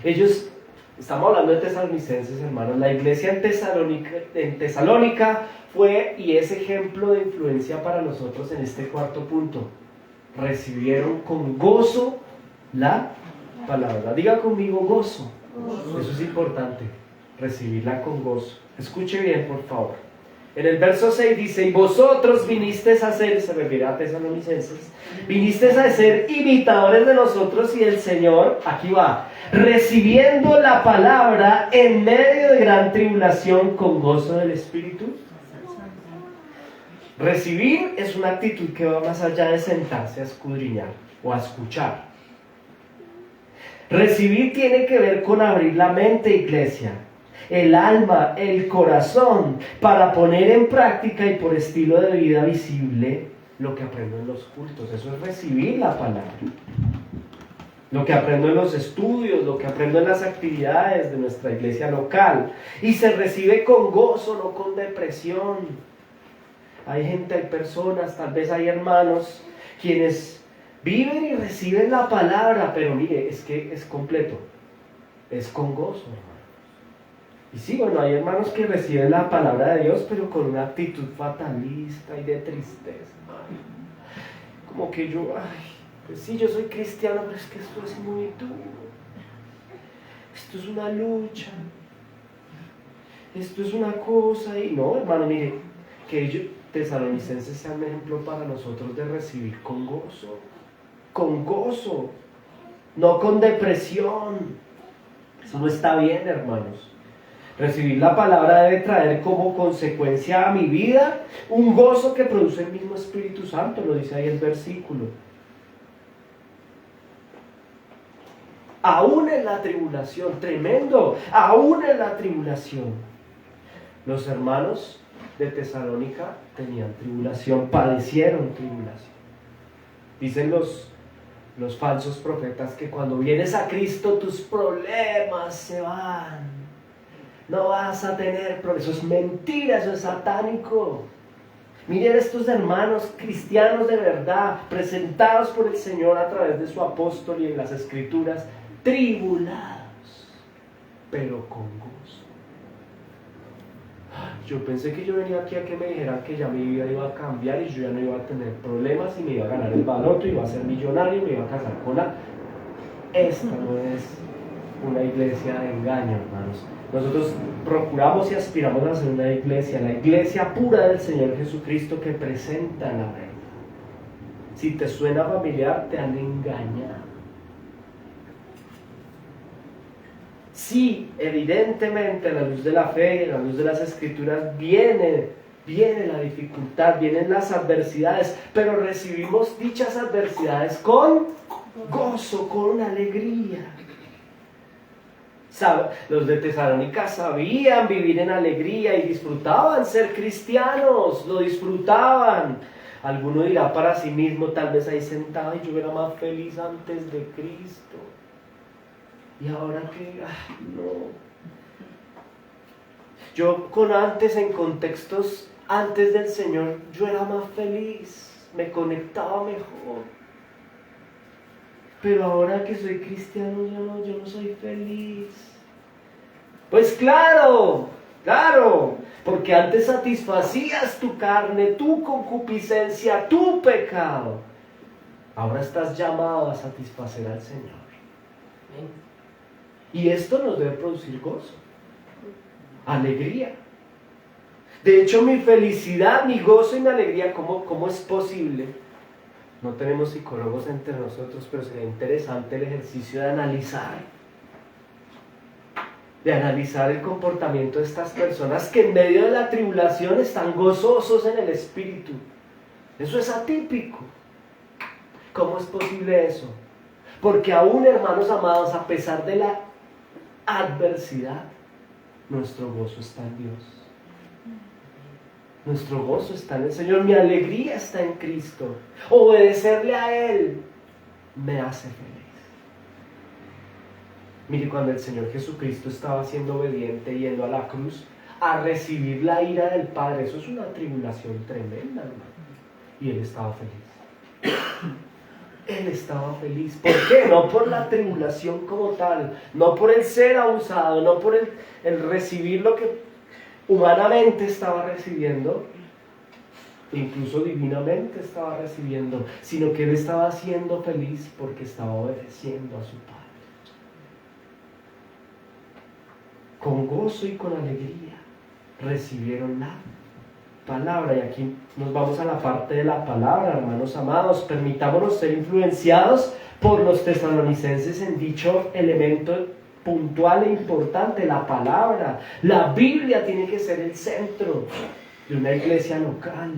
Ellos, estamos hablando de tesalonicenses, hermanos. La iglesia en Tesalónica fue y es ejemplo de influencia para nosotros en este cuarto punto. Recibieron con gozo la palabra. Diga conmigo gozo. Eso es importante, recibirla con gozo. Escuche bien, por favor. En el verso 6 dice: y vosotros vinisteis a ser, se refiere a tesalonicenses, vinisteis a ser imitadores de nosotros y del Señor, aquí va, recibiendo la palabra en medio de gran tribulación con gozo del Espíritu. Recibir es una actitud que va más allá de sentarse a escudriñar o a escuchar. Recibir tiene que ver con abrir la mente, iglesia, el alma, el corazón, para poner en práctica y por estilo de vida visible lo que aprendo en los cultos. Eso es recibir la palabra. Lo que aprendo en los estudios, lo que aprendo en las actividades de nuestra iglesia local. Y se recibe con gozo, no con depresión. Hay gente, hay personas, tal vez hay hermanos, quienes viven y reciben la palabra, pero mire, es que es completo, es con gozo, hermanos. Y sí, bueno, hay hermanos que reciben la palabra de Dios, pero con una actitud fatalista y de tristeza. Como que yo, pues sí, yo soy cristiano, pero es que esto es muy duro. Esto es una lucha. Esto es una cosa. Y no, hermano, mire, que ellos, tesalonicenses, sean un ejemplo para nosotros de recibir con gozo. Con gozo, no con depresión. Eso no está bien, hermanos. Recibir la palabra debe traer como consecuencia a mi vida un gozo que produce el mismo Espíritu Santo, lo dice ahí el versículo. Aún en la tribulación, tremendo, aún en la tribulación. Los hermanos de Tesalónica tenían tribulación, padecieron tribulación. Dicen los falsos profetas que cuando vienes a Cristo tus problemas se van. No vas a tener problemas. Eso es mentira, eso es satánico. Miren estos hermanos cristianos de verdad, presentados por el Señor a través de su apóstol y en las Escrituras, tribulados, pero con gozo. Yo pensé que yo venía aquí a que me dijeran que ya mi vida iba a cambiar y yo ya no iba a tener problemas y me iba a ganar el baloto, iba a ser millonario, me iba a casar con la... Esta no es una iglesia de engaño, hermanos. Nosotros procuramos y aspiramos a ser una iglesia, la iglesia pura del Señor Jesucristo que presenta la verdad. Si te suena familiar, te han engañado. Sí, evidentemente a la luz de la fe, a la luz de las Escrituras, viene la dificultad, vienen las adversidades, pero recibimos dichas adversidades con gozo, con alegría. Los de Tesalónica sabían vivir en alegría y disfrutaban ser cristianos, lo disfrutaban. Alguno dirá para sí mismo, tal vez ahí sentado, y yo era más feliz antes de Cristo. Y ahora que, no. Yo con antes, en contextos antes del Señor, yo era más feliz, me conectaba mejor. Pero ahora que soy cristiano, yo no soy feliz. Pues claro, porque antes satisfacías tu carne, tu concupiscencia, tu pecado. Ahora estás llamado a satisfacer al Señor. Y esto nos debe producir gozo, alegría. De hecho, mi felicidad, mi gozo y mi alegría, ¿cómo es posible? No tenemos psicólogos entre nosotros, pero sería interesante el ejercicio de analizar el comportamiento de estas personas que en medio de la tribulación están gozosos en el espíritu. Eso es atípico. ¿Cómo es posible eso? Porque aún, hermanos amados, a pesar de la adversidad, nuestro gozo está en Dios. Nuestro gozo está en el Señor, mi alegría está en Cristo. Obedecerle a Él me hace feliz. Mire, cuando el Señor Jesucristo estaba siendo obediente, yendo a la cruz, a recibir la ira del Padre, eso es una tribulación tremenda, hermano. Y Él estaba feliz. Él estaba feliz. ¿Por qué? No por la tribulación como tal, no por el ser abusado, no por el recibir lo que humanamente estaba recibiendo, incluso divinamente estaba recibiendo, sino que Él estaba siendo feliz porque estaba obedeciendo a su Padre. Con gozo y con alegría recibieron la palabra. Y aquí nos vamos a la parte de la palabra, hermanos amados. Permitámonos ser influenciados por los tesalonicenses en dicho elemento puntual e importante, la palabra. La Biblia tiene que ser el centro de una iglesia local.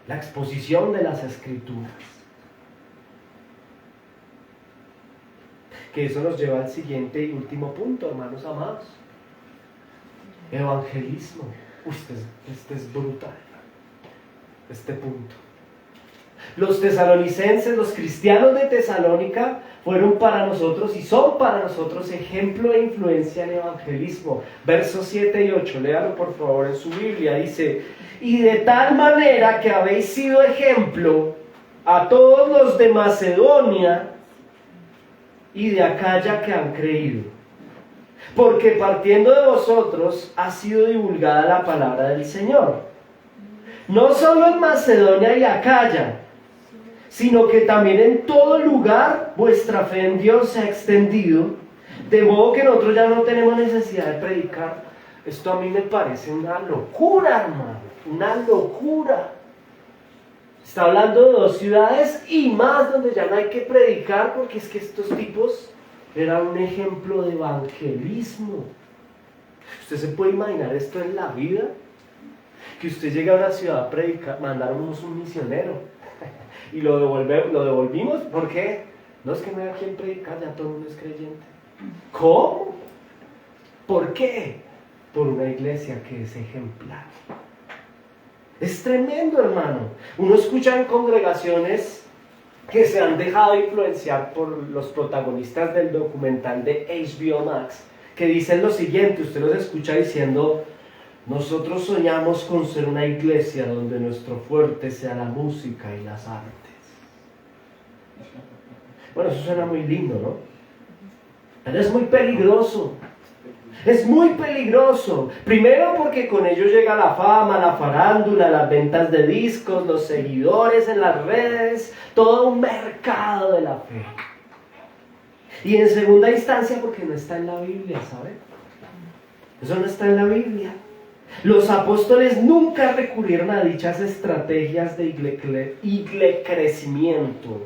La exposición de las Escrituras. Que eso nos lleva al siguiente y último punto, hermanos amados. Evangelismo. Este es brutal. Este punto. Los tesalonicenses, los cristianos de Tesalónica, fueron para nosotros y son para nosotros ejemplo e influencia en evangelismo. Versos 7 y 8, léalo por favor en su Biblia. Dice: y de tal manera que habéis sido ejemplo a todos los de Macedonia y de Acaya que han creído. Porque partiendo de vosotros ha sido divulgada la palabra del Señor. No solo en Macedonia y Acaya, sino que también en todo lugar vuestra fe en Dios se ha extendido, de modo que nosotros ya no tenemos necesidad de predicar. Esto a mí me parece una locura, hermano, una locura. Está hablando de 2 ciudades y más donde ya no hay que predicar, porque es que estos tipos eran un ejemplo de evangelismo. ¿Usted se puede imaginar esto en la vida? Que usted llega a una ciudad a predicar, mandáramos un misionero y lo devolvimos. ¿Por qué? No, es que no hay a quien predicar, ya todo el mundo es creyente. ¿Cómo? ¿Por qué? Por una iglesia que es ejemplar. Es tremendo, hermano. Uno escucha en congregaciones que se han dejado influenciar por los protagonistas del documental de HBO Max, que dicen lo siguiente, usted los escucha diciendo: nosotros soñamos con ser una iglesia donde nuestro fuerte sea la música y las artes. Bueno, eso suena muy lindo, ¿no? Pero es muy peligroso. Es muy peligroso. Primero porque con ello llega la fama, la farándula, las ventas de discos, los seguidores en las redes, todo un mercado de la fe. Y en segunda instancia porque no está en la Biblia, ¿sabe? Eso no está en la Biblia. Los apóstoles nunca recurrieron a dichas estrategias de crecimiento.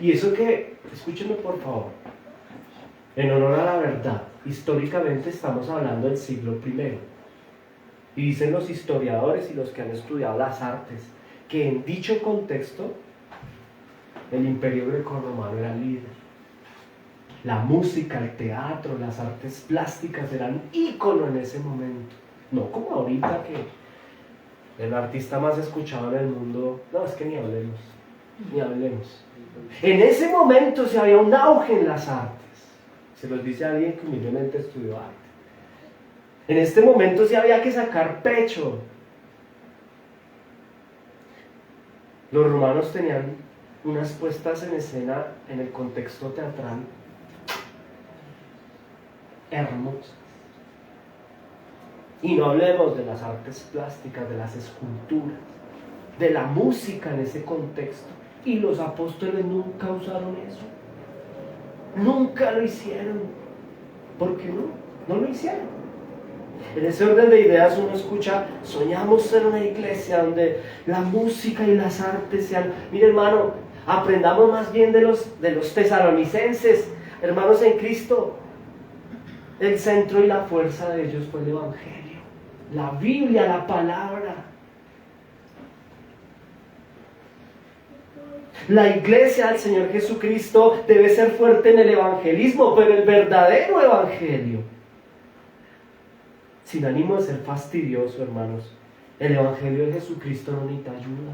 Y eso que, escúchenme por favor, en honor a la verdad, históricamente estamos hablando del siglo I. Y dicen los historiadores y los que han estudiado las artes que en dicho contexto el imperio grecorromano era líder. La música, el teatro, las artes plásticas eran ícono en ese momento. No como ahorita que el artista más escuchado en el mundo, no, es que ni hablemos. En ese momento se había un auge en las artes. Se los dice alguien que humildemente estudió arte. En este momento sí había que sacar pecho. Los romanos tenían unas puestas en escena en el contexto teatral hermosas. Y no hablemos de las artes plásticas, de las esculturas, de la música en ese contexto. Y los apóstoles nunca usaron eso. Nunca lo hicieron. ¿Por qué no? No lo hicieron. En ese orden de ideas uno escucha: soñamos ser una iglesia donde la música y las artes sean... Mire, hermano, aprendamos más bien de los tesalonicenses, hermanos en Cristo. El centro y la fuerza de ellos fue el Evangelio, la Biblia, la palabra. La iglesia del Señor Jesucristo debe ser fuerte en el evangelismo, pero el verdadero evangelio, sin ánimo de ser fastidioso, hermanos, el evangelio de Jesucristo no necesita ayuda.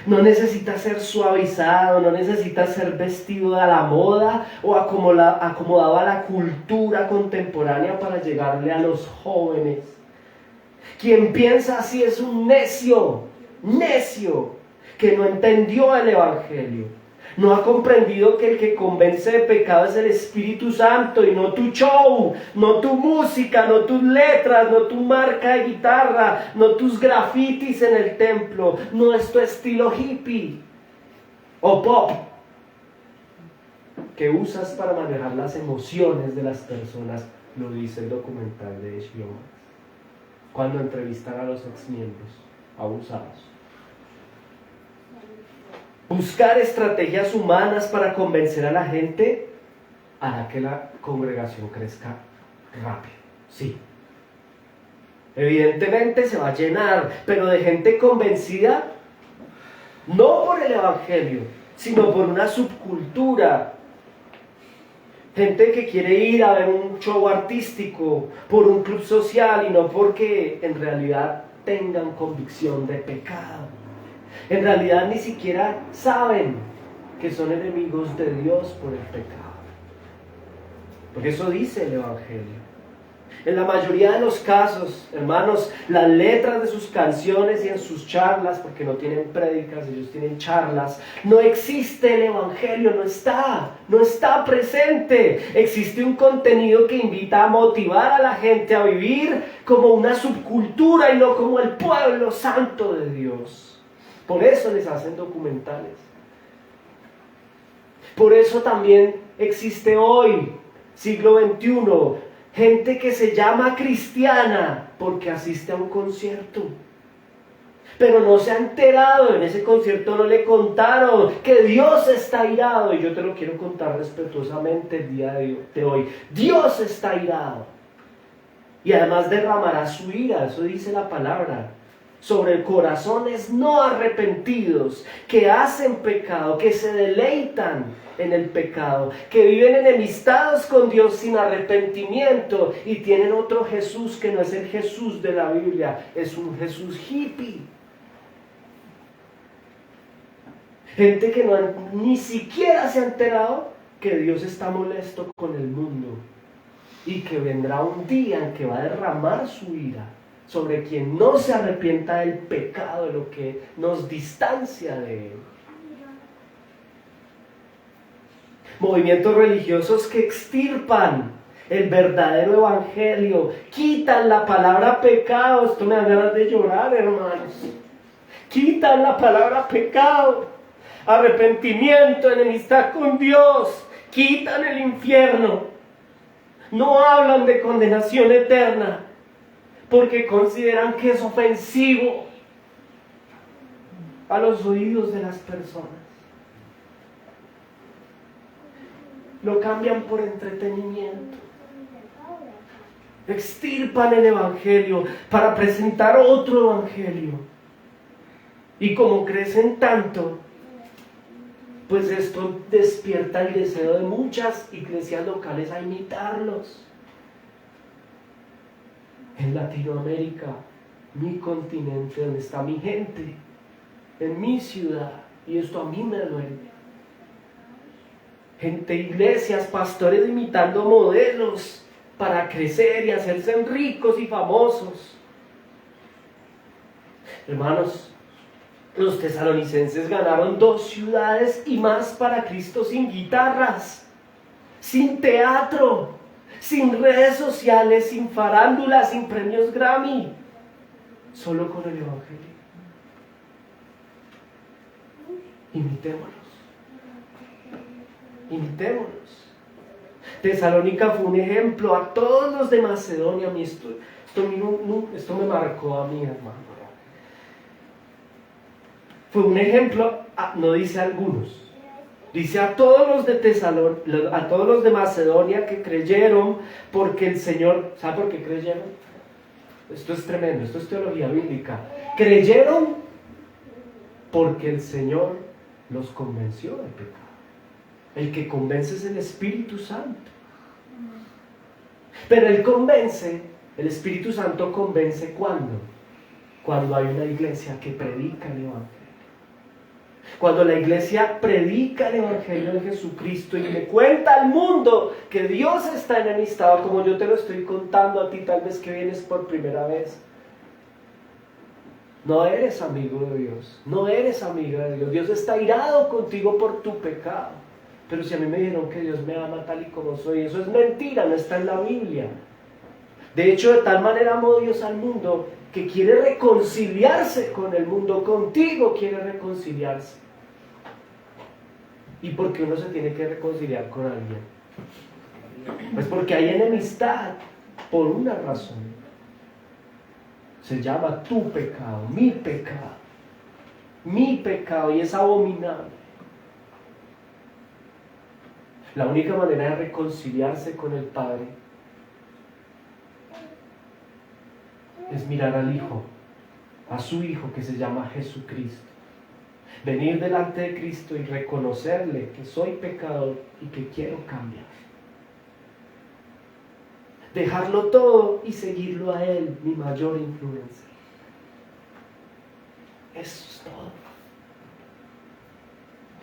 No necesita ser suavizado, no necesita ser vestido a la moda o acomodado a la cultura contemporánea para llegarle a los jóvenes. Quien piensa así es un necio, que no entendió el evangelio. No ha comprendido que el que convence de pecado es el Espíritu Santo y no tu show, no tu música, no tus letras, no tu marca de guitarra, no tus grafitis en el templo, no es tu estilo hippie o pop que usas para manejar las emociones de las personas, lo dice el documental de HBO Max, cuando entrevistan a los exmiembros abusados. Buscar estrategias humanas para convencer a la gente hará que la congregación crezca rápido, sí. Evidentemente se va a llenar, pero de gente convencida, no por el evangelio, sino por una subcultura. Gente que quiere ir a ver un show artístico, por un club social y no porque en realidad tengan convicción de pecado. En realidad ni siquiera saben que son enemigos de Dios por el pecado. Porque eso dice el evangelio. En la mayoría de los casos, hermanos, las letras de sus canciones y en sus charlas, porque no tienen prédicas, ellos tienen charlas, no existe el evangelio, no está presente. Existe un contenido que invita a motivar a la gente a vivir como una subcultura y no como el pueblo santo de Dios. Por eso les hacen documentales. Por eso también existe hoy, siglo XXI, gente que se llama cristiana porque asiste a un concierto. Pero no se ha enterado, en ese concierto no le contaron que Dios está irado. Y yo te lo quiero contar respetuosamente el día de hoy. Dios está irado. Y además derramará su ira, eso dice la palabra, sobre corazones no arrepentidos, que hacen pecado, que se deleitan en el pecado, que viven enemistados con Dios sin arrepentimiento y tienen otro Jesús que no es el Jesús de la Biblia, es un Jesús hippie. Gente que ni siquiera se ha enterado que Dios está molesto con el mundo y que vendrá un día en que va a derramar su ira sobre quien no se arrepienta del pecado, de lo que nos distancia de Él. Movimientos religiosos que extirpan el verdadero evangelio, quitan la palabra pecado. Esto me da ganas de llorar, hermanos. Quitan la palabra pecado, arrepentimiento, enemistad con Dios, quitan el infierno. No hablan de condenación eterna, porque consideran que es ofensivo a los oídos de las personas. Lo cambian por entretenimiento. Extirpan el evangelio para presentar otro evangelio. Y como crecen tanto, pues esto despierta el deseo de muchas iglesias locales a imitarlos. En Latinoamérica, mi continente, donde está mi gente, en mi ciudad, y esto a mí me duele. Gente, iglesias, pastores imitando modelos para crecer y hacerse ricos y famosos. Hermanos, los tesalonicenses ganaron 2 ciudades y más para Cristo sin guitarras, sin teatro, sin redes sociales, sin farándulas, sin premios Grammy, solo con el evangelio. Imitémonos. Tesalónica fue un ejemplo a todos los de Macedonia. Esto me marcó a mí, hermano. Fue un ejemplo, no dice a algunos, dice a todos los de a todos los de Macedonia que creyeron, porque el Señor, ¿sabe por qué creyeron? Esto es tremendo, esto es teología bíblica. Creyeron porque el Señor los convenció de pecado. El que convence es el Espíritu Santo. Pero el Espíritu Santo convence ¿cuándo? Cuando hay una iglesia que predica el Evangelio. Cuando la iglesia predica el Evangelio de Jesucristo y le cuenta al mundo que Dios está enemistado, como yo te lo estoy contando a ti, tal vez que vienes por primera vez. No eres amigo de Dios, no eres amiga de Dios. Dios está irado contigo por tu pecado. Pero si a mí me dijeron que Dios me ama tal y como soy, eso es mentira, no está en la Biblia. De hecho, de tal manera amó Dios al mundo que quiere reconciliarse con el mundo, contigo quiere reconciliarse. ¿Y por qué uno se tiene que reconciliar con alguien? Pues porque hay enemistad por una razón. Se llama tu pecado, mi pecado, y es abominable. La única manera de reconciliarse con el Padre es mirar al Hijo, a su Hijo que se llama Jesucristo. Venir delante de Cristo y reconocerle que soy pecador y que quiero cambiar. Dejarlo todo y seguirlo a Él, mi mayor influencia. Eso es todo.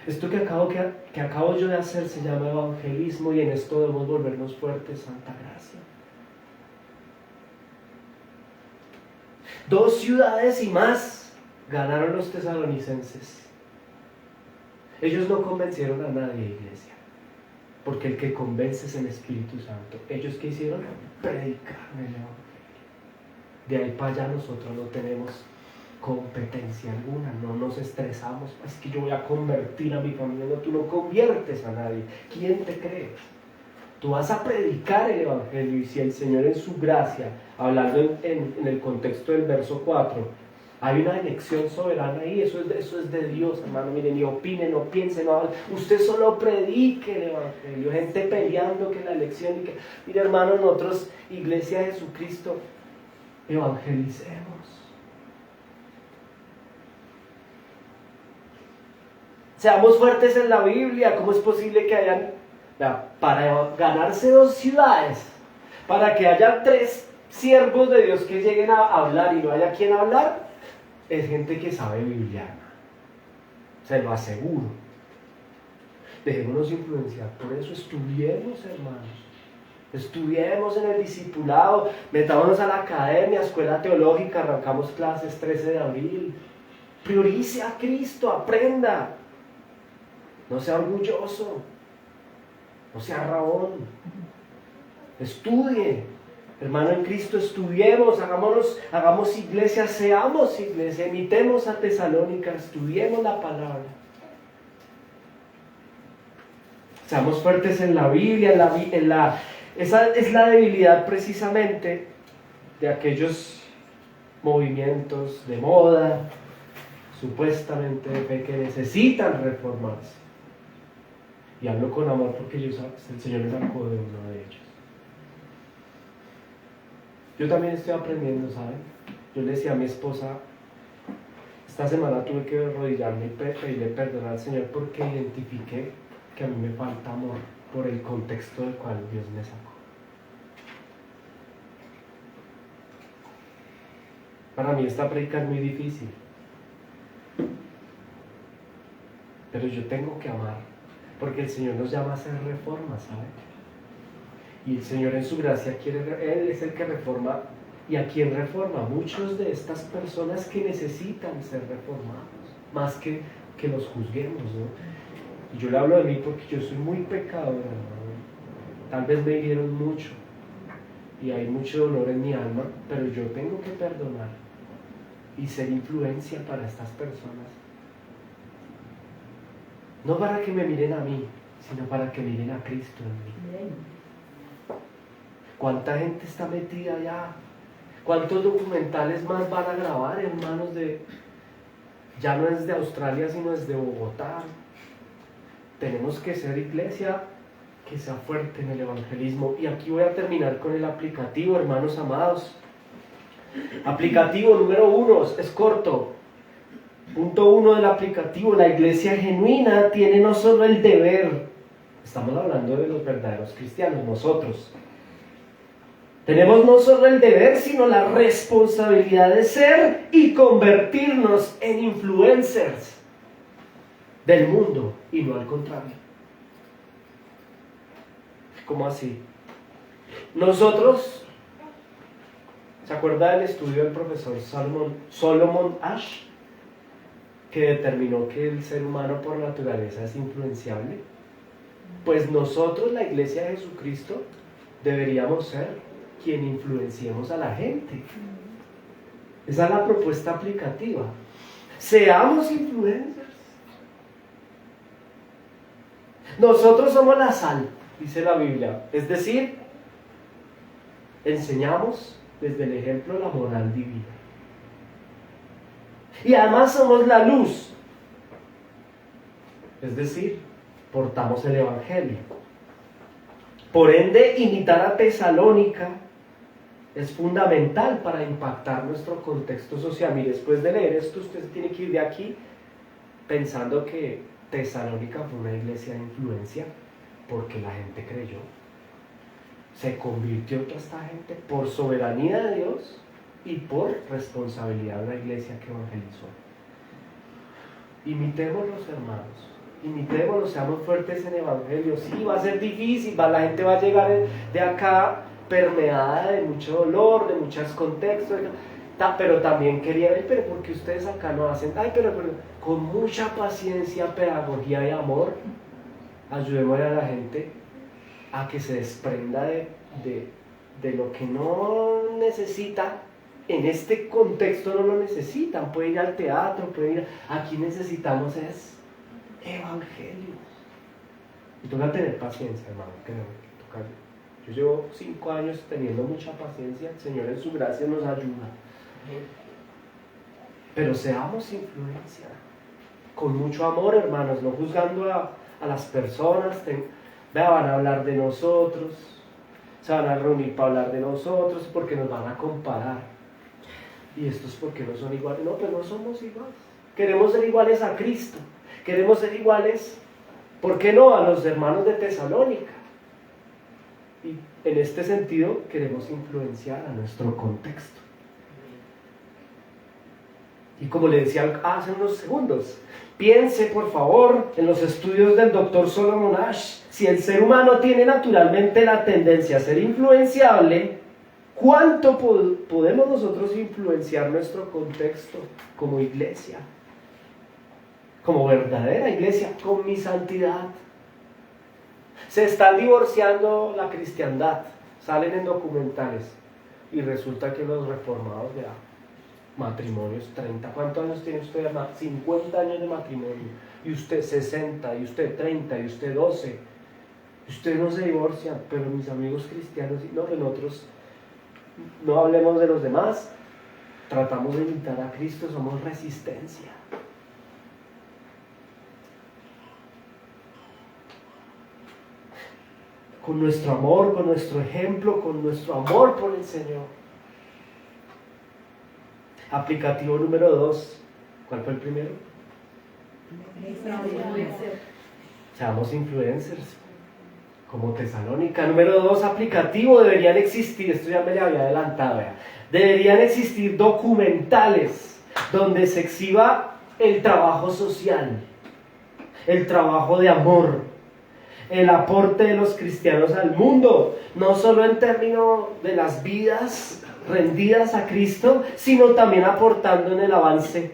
Esto que acabo yo de hacer se llama evangelismo y en esto debemos volvernos fuertes, Santa Gracia. 2 ciudades y más ganaron los tesalonicenses. Ellos no convencieron a nadie, iglesia, porque el que convence es el Espíritu Santo. ¿Ellos qué hicieron? Predicar el Evangelio. De ahí para allá nosotros no tenemos competencia alguna, no nos estresamos. Es que yo voy a convertir a mi familia. No, tú no conviertes a nadie. ¿Quién te crees? Tú vas a predicar el Evangelio y si el Señor en su gracia, hablando en el contexto del verso 4, hay una elección soberana ahí, eso es de Dios, hermano. Miren, ni opinen, no piensen, no hablen. Usted solo predique el Evangelio. Gente peleando que la elección y que... Mire, hermano, nosotros, Iglesia de Jesucristo, evangelicemos. Seamos fuertes en la Biblia. ¿Cómo es posible que hayan... para ganarse 2 ciudades, para que haya 3 siervos de Dios que lleguen a hablar y no haya quien hablar? Es gente que sabe Biblia, se lo aseguro. Dejémonos influenciar por eso. Estudiemos, hermanos, estudiemos en el discipulado, metámonos a la academia, escuela teológica, arrancamos clases 13 de abril. Priorice a Cristo, aprenda, no sea orgulloso, no sea rabón, estudie. Hermano en Cristo, estudiemos, hagamos iglesia, seamos iglesia, imitemos a Tesalónica, estudiemos la palabra. Seamos fuertes en la Biblia, esa es la debilidad precisamente de aquellos movimientos de moda, supuestamente de fe, que necesitan reformarse. Y hablo con amor porque el Señor me sacó de uno de ellos. Yo también estoy aprendiendo, ¿saben? Yo le decía a mi esposa, esta semana tuve que arrodillarme y pedirle perdón al Señor porque identifiqué que a mí me falta amor por el contexto del cual Dios me sacó. Para mí esta predica es muy difícil, pero yo tengo que amar, porque el Señor nos llama a hacer reformas, ¿saben? Y el Señor en su gracia Él es el que reforma. ¿Y a quién reforma? Muchos de estas personas que necesitan ser reformados, más que los juzguemos, ¿no? Y yo le hablo de mí porque yo soy muy pecador, ¿no? Tal vez me hirieron mucho y hay mucho dolor en mi alma, pero yo tengo que perdonar y ser influencia para estas personas. No para que me miren a mí, sino para que miren a Cristo en mí. ¿Cuánta gente está metida allá? ¿Cuántos documentales más van a grabar, hermanos? Ya no es de Australia, sino es de Bogotá. Tenemos que ser iglesia que sea fuerte en el evangelismo. Y aquí voy a terminar con el aplicativo, hermanos amados. Aplicativo número 1, es corto. Punto 1 del aplicativo: la iglesia genuina tiene no solo el deber, estamos hablando de los verdaderos cristianos, nosotros. Tenemos no solo el deber, sino la responsabilidad de ser y convertirnos en influencers del mundo, y no al contrario. ¿Cómo así? Nosotros, ¿se acuerda del estudio del profesor Solomon Asch, que determinó que el ser humano por naturaleza es influenciable? Pues nosotros, la Iglesia de Jesucristo, deberíamos ser quien influenciemos a la gente. Esa es la propuesta aplicativa. Seamos influencers. Nosotros somos la sal, dice la Biblia. Es decir, enseñamos desde el ejemplo la moral divina. Y además somos la luz. Es decir, portamos el Evangelio. Por ende, imitar a Tesalónica es fundamental para impactar nuestro contexto social. Mire, después de leer esto, usted tiene que ir de aquí pensando que Tesalónica fue una iglesia de influencia porque la gente creyó. Se convirtió toda esta gente por soberanía de Dios y por responsabilidad de la iglesia que evangelizó. Imitémoslos, hermanos. Imitémoslos, seamos fuertes en evangelio. Sí, va a ser difícil, la gente va a llegar de acá permeada de mucho dolor, de muchos contextos, pero también quería ver, pero ¿por qué ustedes acá no hacen? Pero con mucha paciencia, pedagogía y amor, ayudemos a la gente a que se desprenda de lo que no necesita. En este contexto no lo necesitan, pueden ir al teatro, pueden ir. Aquí necesitamos es evangelio. Y toca tener paciencia, hermano, toca. Yo llevo 5 años teniendo mucha paciencia. El Señor en su gracia nos ayuda. Pero seamos influencia, con mucho amor, hermanos, no juzgando a las personas. Van a hablar de nosotros, se van a reunir para hablar de nosotros, porque nos van a comparar. Y estos porque no son iguales. No, pues no somos iguales. Queremos ser iguales a Cristo. Queremos ser iguales, ¿por qué no?, a los hermanos de Tesalónica. Y en este sentido queremos influenciar a nuestro contexto. Y como le decía hace unos segundos, piense por favor en los estudios del doctor Solomon Asch. Si el ser humano tiene naturalmente la tendencia a ser influenciable, ¿cuánto podemos nosotros influenciar nuestro contexto como iglesia? Como verdadera iglesia, con mi santidad. Se están divorciando la cristiandad, salen en documentales y resulta que los reformados ya, matrimonios 30, ¿cuántos años tiene usted? 50 años de matrimonio, y usted 60, y usted 30, y usted 12, y usted no se divorcia, pero mis amigos cristianos, no, que nosotros no hablemos de los demás, tratamos de imitar a Cristo, somos resistencia. Con nuestro amor, con nuestro ejemplo, con nuestro amor por el Señor. Aplicativo número 2. ¿Cuál fue el primero? Seamos influencers, como Tesalónica. Número 2, aplicativo: deberían existir, esto ya me le había adelantado, deberían existir documentales donde se exhiba el trabajo social, el trabajo de amor, el aporte de los cristianos al mundo, no solo en términos de las vidas rendidas a Cristo, sino también aportando en el avance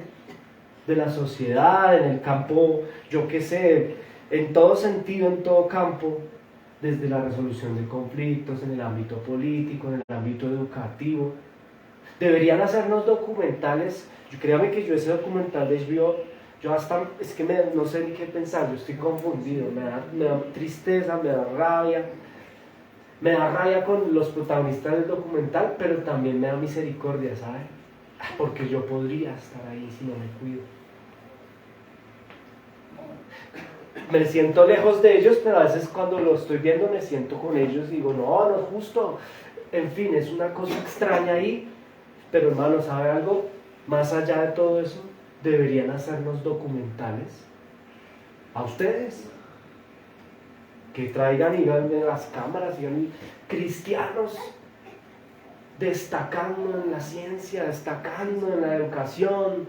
de la sociedad, en el campo, yo qué sé, en todo sentido, en todo campo, desde la resolución de conflictos, en el ámbito político, en el ámbito educativo. Deberían hacernos documentales. Créame que yo ese documental de HBO, yo hasta, es que no sé ni qué pensar, yo estoy confundido, me da tristeza, me da rabia. Me da rabia con los protagonistas del documental, pero también me da misericordia, ¿sabes? Porque yo podría estar ahí si no me cuido. Me siento lejos de ellos, pero a veces cuando lo estoy viendo me siento con ellos y digo, no es justo. En fin, es una cosa extraña ahí, pero hermano, ¿sabe algo? Más allá de todo eso, deberían hacernos documentales a ustedes. Que traigan y vean las cámaras, y cristianos destacando en la ciencia, destacando en la educación.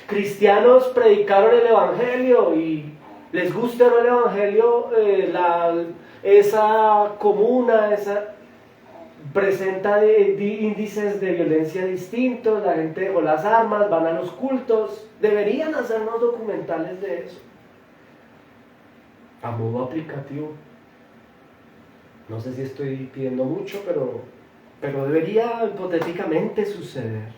Cristianos predicaron el Evangelio y les gusta o no el Evangelio, esa comuna, presenta índices de violencia distintos, la gente dejó las armas, van a los cultos. Deberían hacernos documentales de eso. A modo aplicativo. No sé si estoy pidiendo mucho, pero debería hipotéticamente suceder.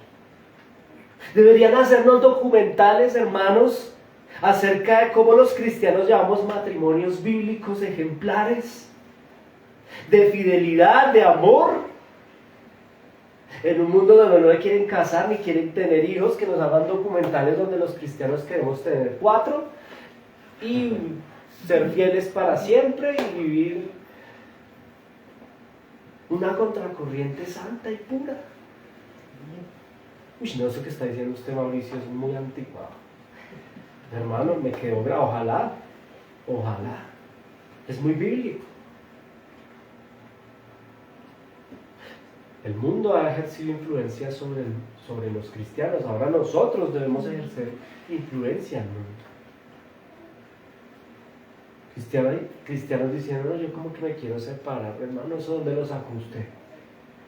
Deberían hacernos documentales, hermanos, acerca de cómo los cristianos llevamos matrimonios bíblicos ejemplares, de fidelidad, de amor, en un mundo donde no quieren casar ni quieren tener hijos, que nos hagan documentales donde los cristianos queremos tener 4 y ser fieles para siempre y vivir una contracorriente santa y pura. Uy, no, eso que está diciendo usted, Mauricio, es muy anticuado. Hermano, me quedó grabado. Ojalá. Es muy bíblico. El mundo ha ejercido influencia sobre los cristianos. Ahora nosotros debemos ejercer influencia en el mundo. Cristianos diciendo, no, yo como que me quiero separar, hermano, ¿eso dónde lo sacó usted?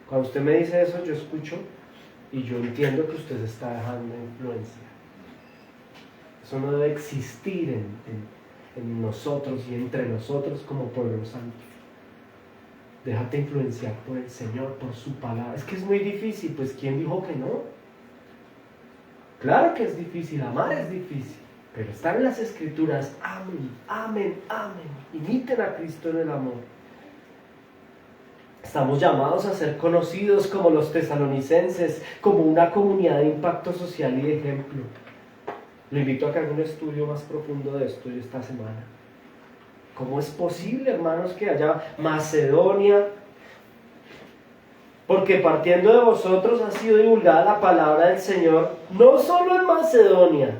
Cuando usted me dice eso, yo escucho y yo entiendo que usted se está dejando influencia. Eso no debe existir en nosotros y entre nosotros como pueblo santo. Déjate influenciar por el Señor, por su palabra. Es que es muy difícil, pues ¿quién dijo que no? Claro que es difícil, amar es difícil. Pero están en las Escrituras, amen, amen, amen. Imiten a Cristo en el amor. Estamos llamados a ser conocidos como los tesalonicenses, como una comunidad de impacto social y de ejemplo. Lo invito a que haga un estudio más profundo de esto esta semana. ¿Cómo es posible, hermanos, que haya Macedonia? Porque partiendo de vosotros ha sido divulgada la palabra del Señor, no solo en Macedonia,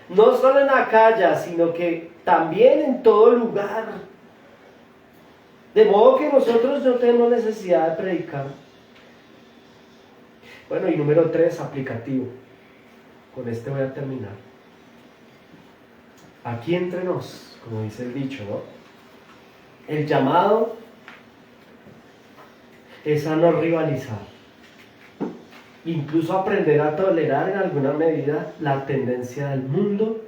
no solo en Acaya, sino que también en todo lugar. De modo que nosotros no tenemos necesidad de predicar. Bueno, y número 3, aplicativo. Con este voy a terminar. Aquí entre nos, como dice el dicho, ¿no? El llamado es a no rivalizar. Incluso aprender a tolerar en alguna medida la tendencia del mundo.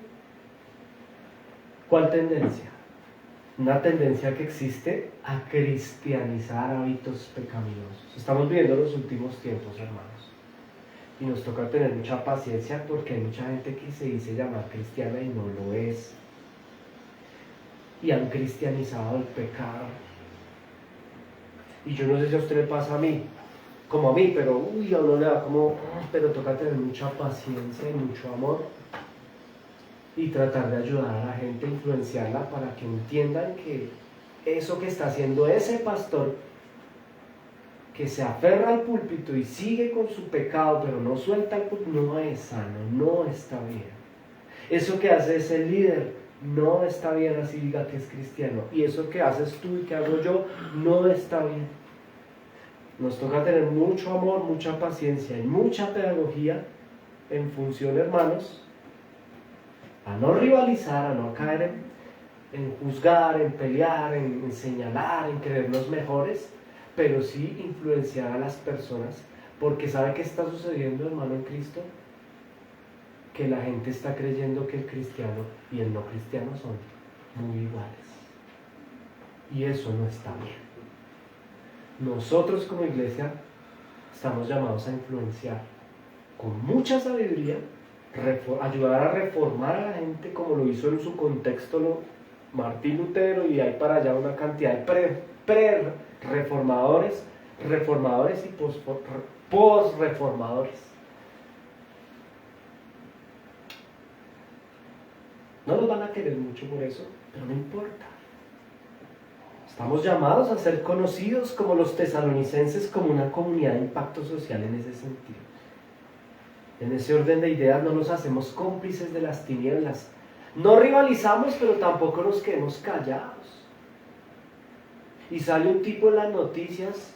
¿Cuál tendencia? Una tendencia que existe a cristianizar hábitos pecaminosos. Estamos viviendo los últimos tiempos, hermanos. Y nos toca tener mucha paciencia porque hay mucha gente que se dice llamar cristiana y no lo es. Y han cristianizado el pecado. Y yo no sé si a usted le pasa a mí, como a mí, pero a uno le da como, pero toca tener mucha paciencia y mucho amor y tratar de ayudar a la gente, influenciarla para que entiendan que eso que está haciendo ese pastor, que se aferra al púlpito y sigue con su pecado, pero no suelta el púlpito, no es sano, no está bien. Eso que hace ese líder no está bien, así diga que es cristiano. Y eso que haces tú y que hago yo no está bien. Nos toca tener mucho amor, mucha paciencia y mucha pedagogía en función, hermanos, a no rivalizar, a no caer en juzgar, en pelear, en señalar, en creernos mejores, pero sí influenciar a las personas, porque ¿sabe qué está sucediendo, hermano, en Cristo? Que la gente está creyendo que el cristiano y el no cristiano son muy iguales. Y eso no está bien. Nosotros como iglesia estamos llamados a influenciar con mucha sabiduría, ayudar a reformar a la gente como lo hizo en su contexto Martín Lutero, y hay para allá una cantidad de reformadores y post-reformadores. No nos van a querer mucho por eso, pero no importa. Estamos llamados a ser conocidos como los tesalonicenses, como una comunidad de impacto social en ese sentido. En ese orden de ideas no nos hacemos cómplices de las tinieblas. No rivalizamos, pero tampoco nos quedemos callados. Y sale un tipo en las noticias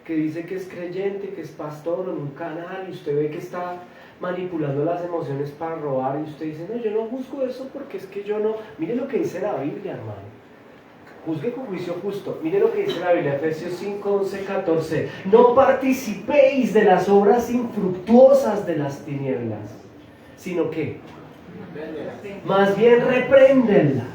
que dice que es creyente, que es pastor en un canal, y usted ve que está manipulando las emociones para robar, y usted dice, no, yo no juzgo eso porque es que yo no... Mire lo que dice la Biblia, hermano. Juzgue con juicio justo. Mire lo que dice la Biblia, Efesios 5, 11, 14. No participéis de las obras infructuosas de las tinieblas, sino que más bien repréndenla.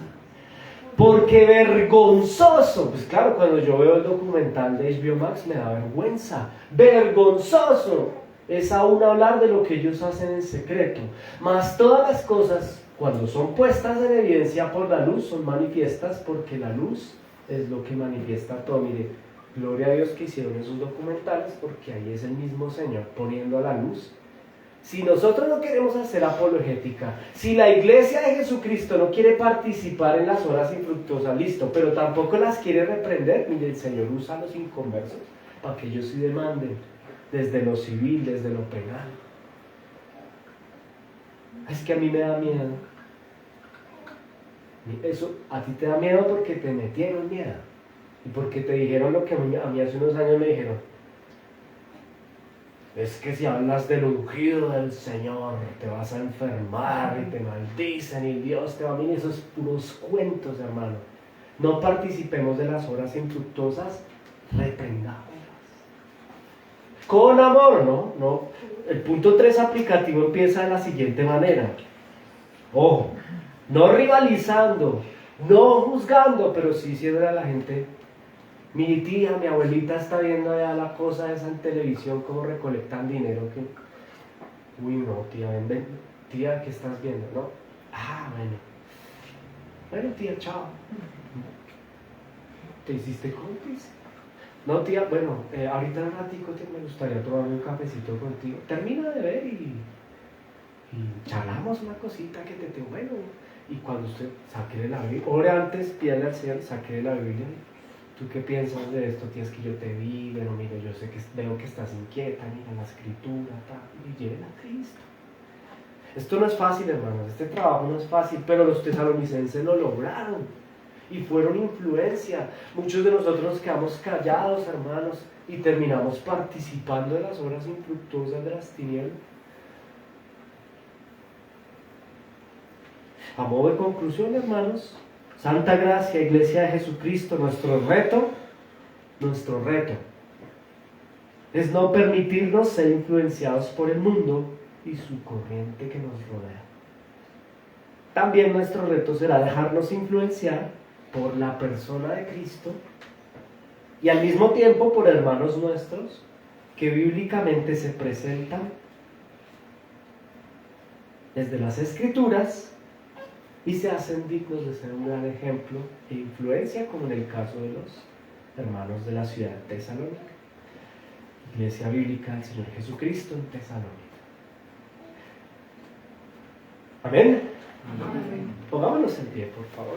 Porque vergonzoso, pues claro, cuando yo veo el documental de HBO Max me da vergüenza. Vergonzoso es aún hablar de lo que ellos hacen en secreto. Mas todas las cosas, cuando son puestas en evidencia por la luz, son manifiestas, porque la luz es lo que manifiesta todo. Mire, gloria a Dios que hicieron esos documentales, porque ahí es el mismo Señor poniendo a la luz. Si nosotros no queremos hacer apologética, si la iglesia de Jesucristo no quiere participar en las horas infructuosas, listo, pero tampoco las quiere reprender, mire, el Señor usa a los inconversos para que ellos sí demanden, desde lo civil, desde lo penal. Es que a mí me da miedo. Eso, a ti te da miedo porque te metieron miedo. Y porque te dijeron lo que a mí hace unos años me dijeron. Es que si hablas del ungido del Señor, te vas a enfermar y te maldicen y Dios te va a mirar. Esos puros cuentos, hermano. No participemos de las obras infructuosas, reprendámoslas. Con amor, ¿no? El punto 3 aplicativo empieza de la siguiente manera. Ojo, no rivalizando, no juzgando, pero sí diciéndole a la gente, mi tía, mi abuelita está viendo allá la cosa esa en televisión, cómo recolectan dinero, que... Uy, no, tía, ven, tía, ¿qué estás viendo? ¿No? Ah, bueno, tía, chao. ¿Te hiciste cómplice? No, tía, bueno, ahorita en un ratico me gustaría tomarme un cafecito contigo. Termina de ver y charlamos una cosita que te tengo. Bueno, y cuando usted saque la Biblia, ore antes, pídale al Señor, saque la Biblia. ¿Tú qué piensas de esto, tía? Es que yo te vi, bueno, mira, yo sé que veo que estás inquieta, mira la escritura, tal, y llévela a Cristo. Esto no es fácil, hermanos, este trabajo no es fácil, pero los tesalonicenses lo lograron y fueron influencia. Muchos de nosotros nos quedamos callados, hermanos, y terminamos participando de las obras infructuosas de las tinieblas. A modo de conclusión, hermanos, Santa Gracia, Iglesia de Jesucristo, nuestro reto es no permitirnos ser influenciados por el mundo y su corriente que nos rodea. También nuestro reto será dejarnos influenciar por la persona de Cristo y al mismo tiempo por hermanos nuestros que bíblicamente se presentan desde las Escrituras y se hacen dignos de ser un gran ejemplo e influencia, como en el caso de los hermanos de la ciudad de Tesalónica, Iglesia Bíblica del Señor Jesucristo en Tesalónica. Amén. Amén. Pongámonos en pie, por favor.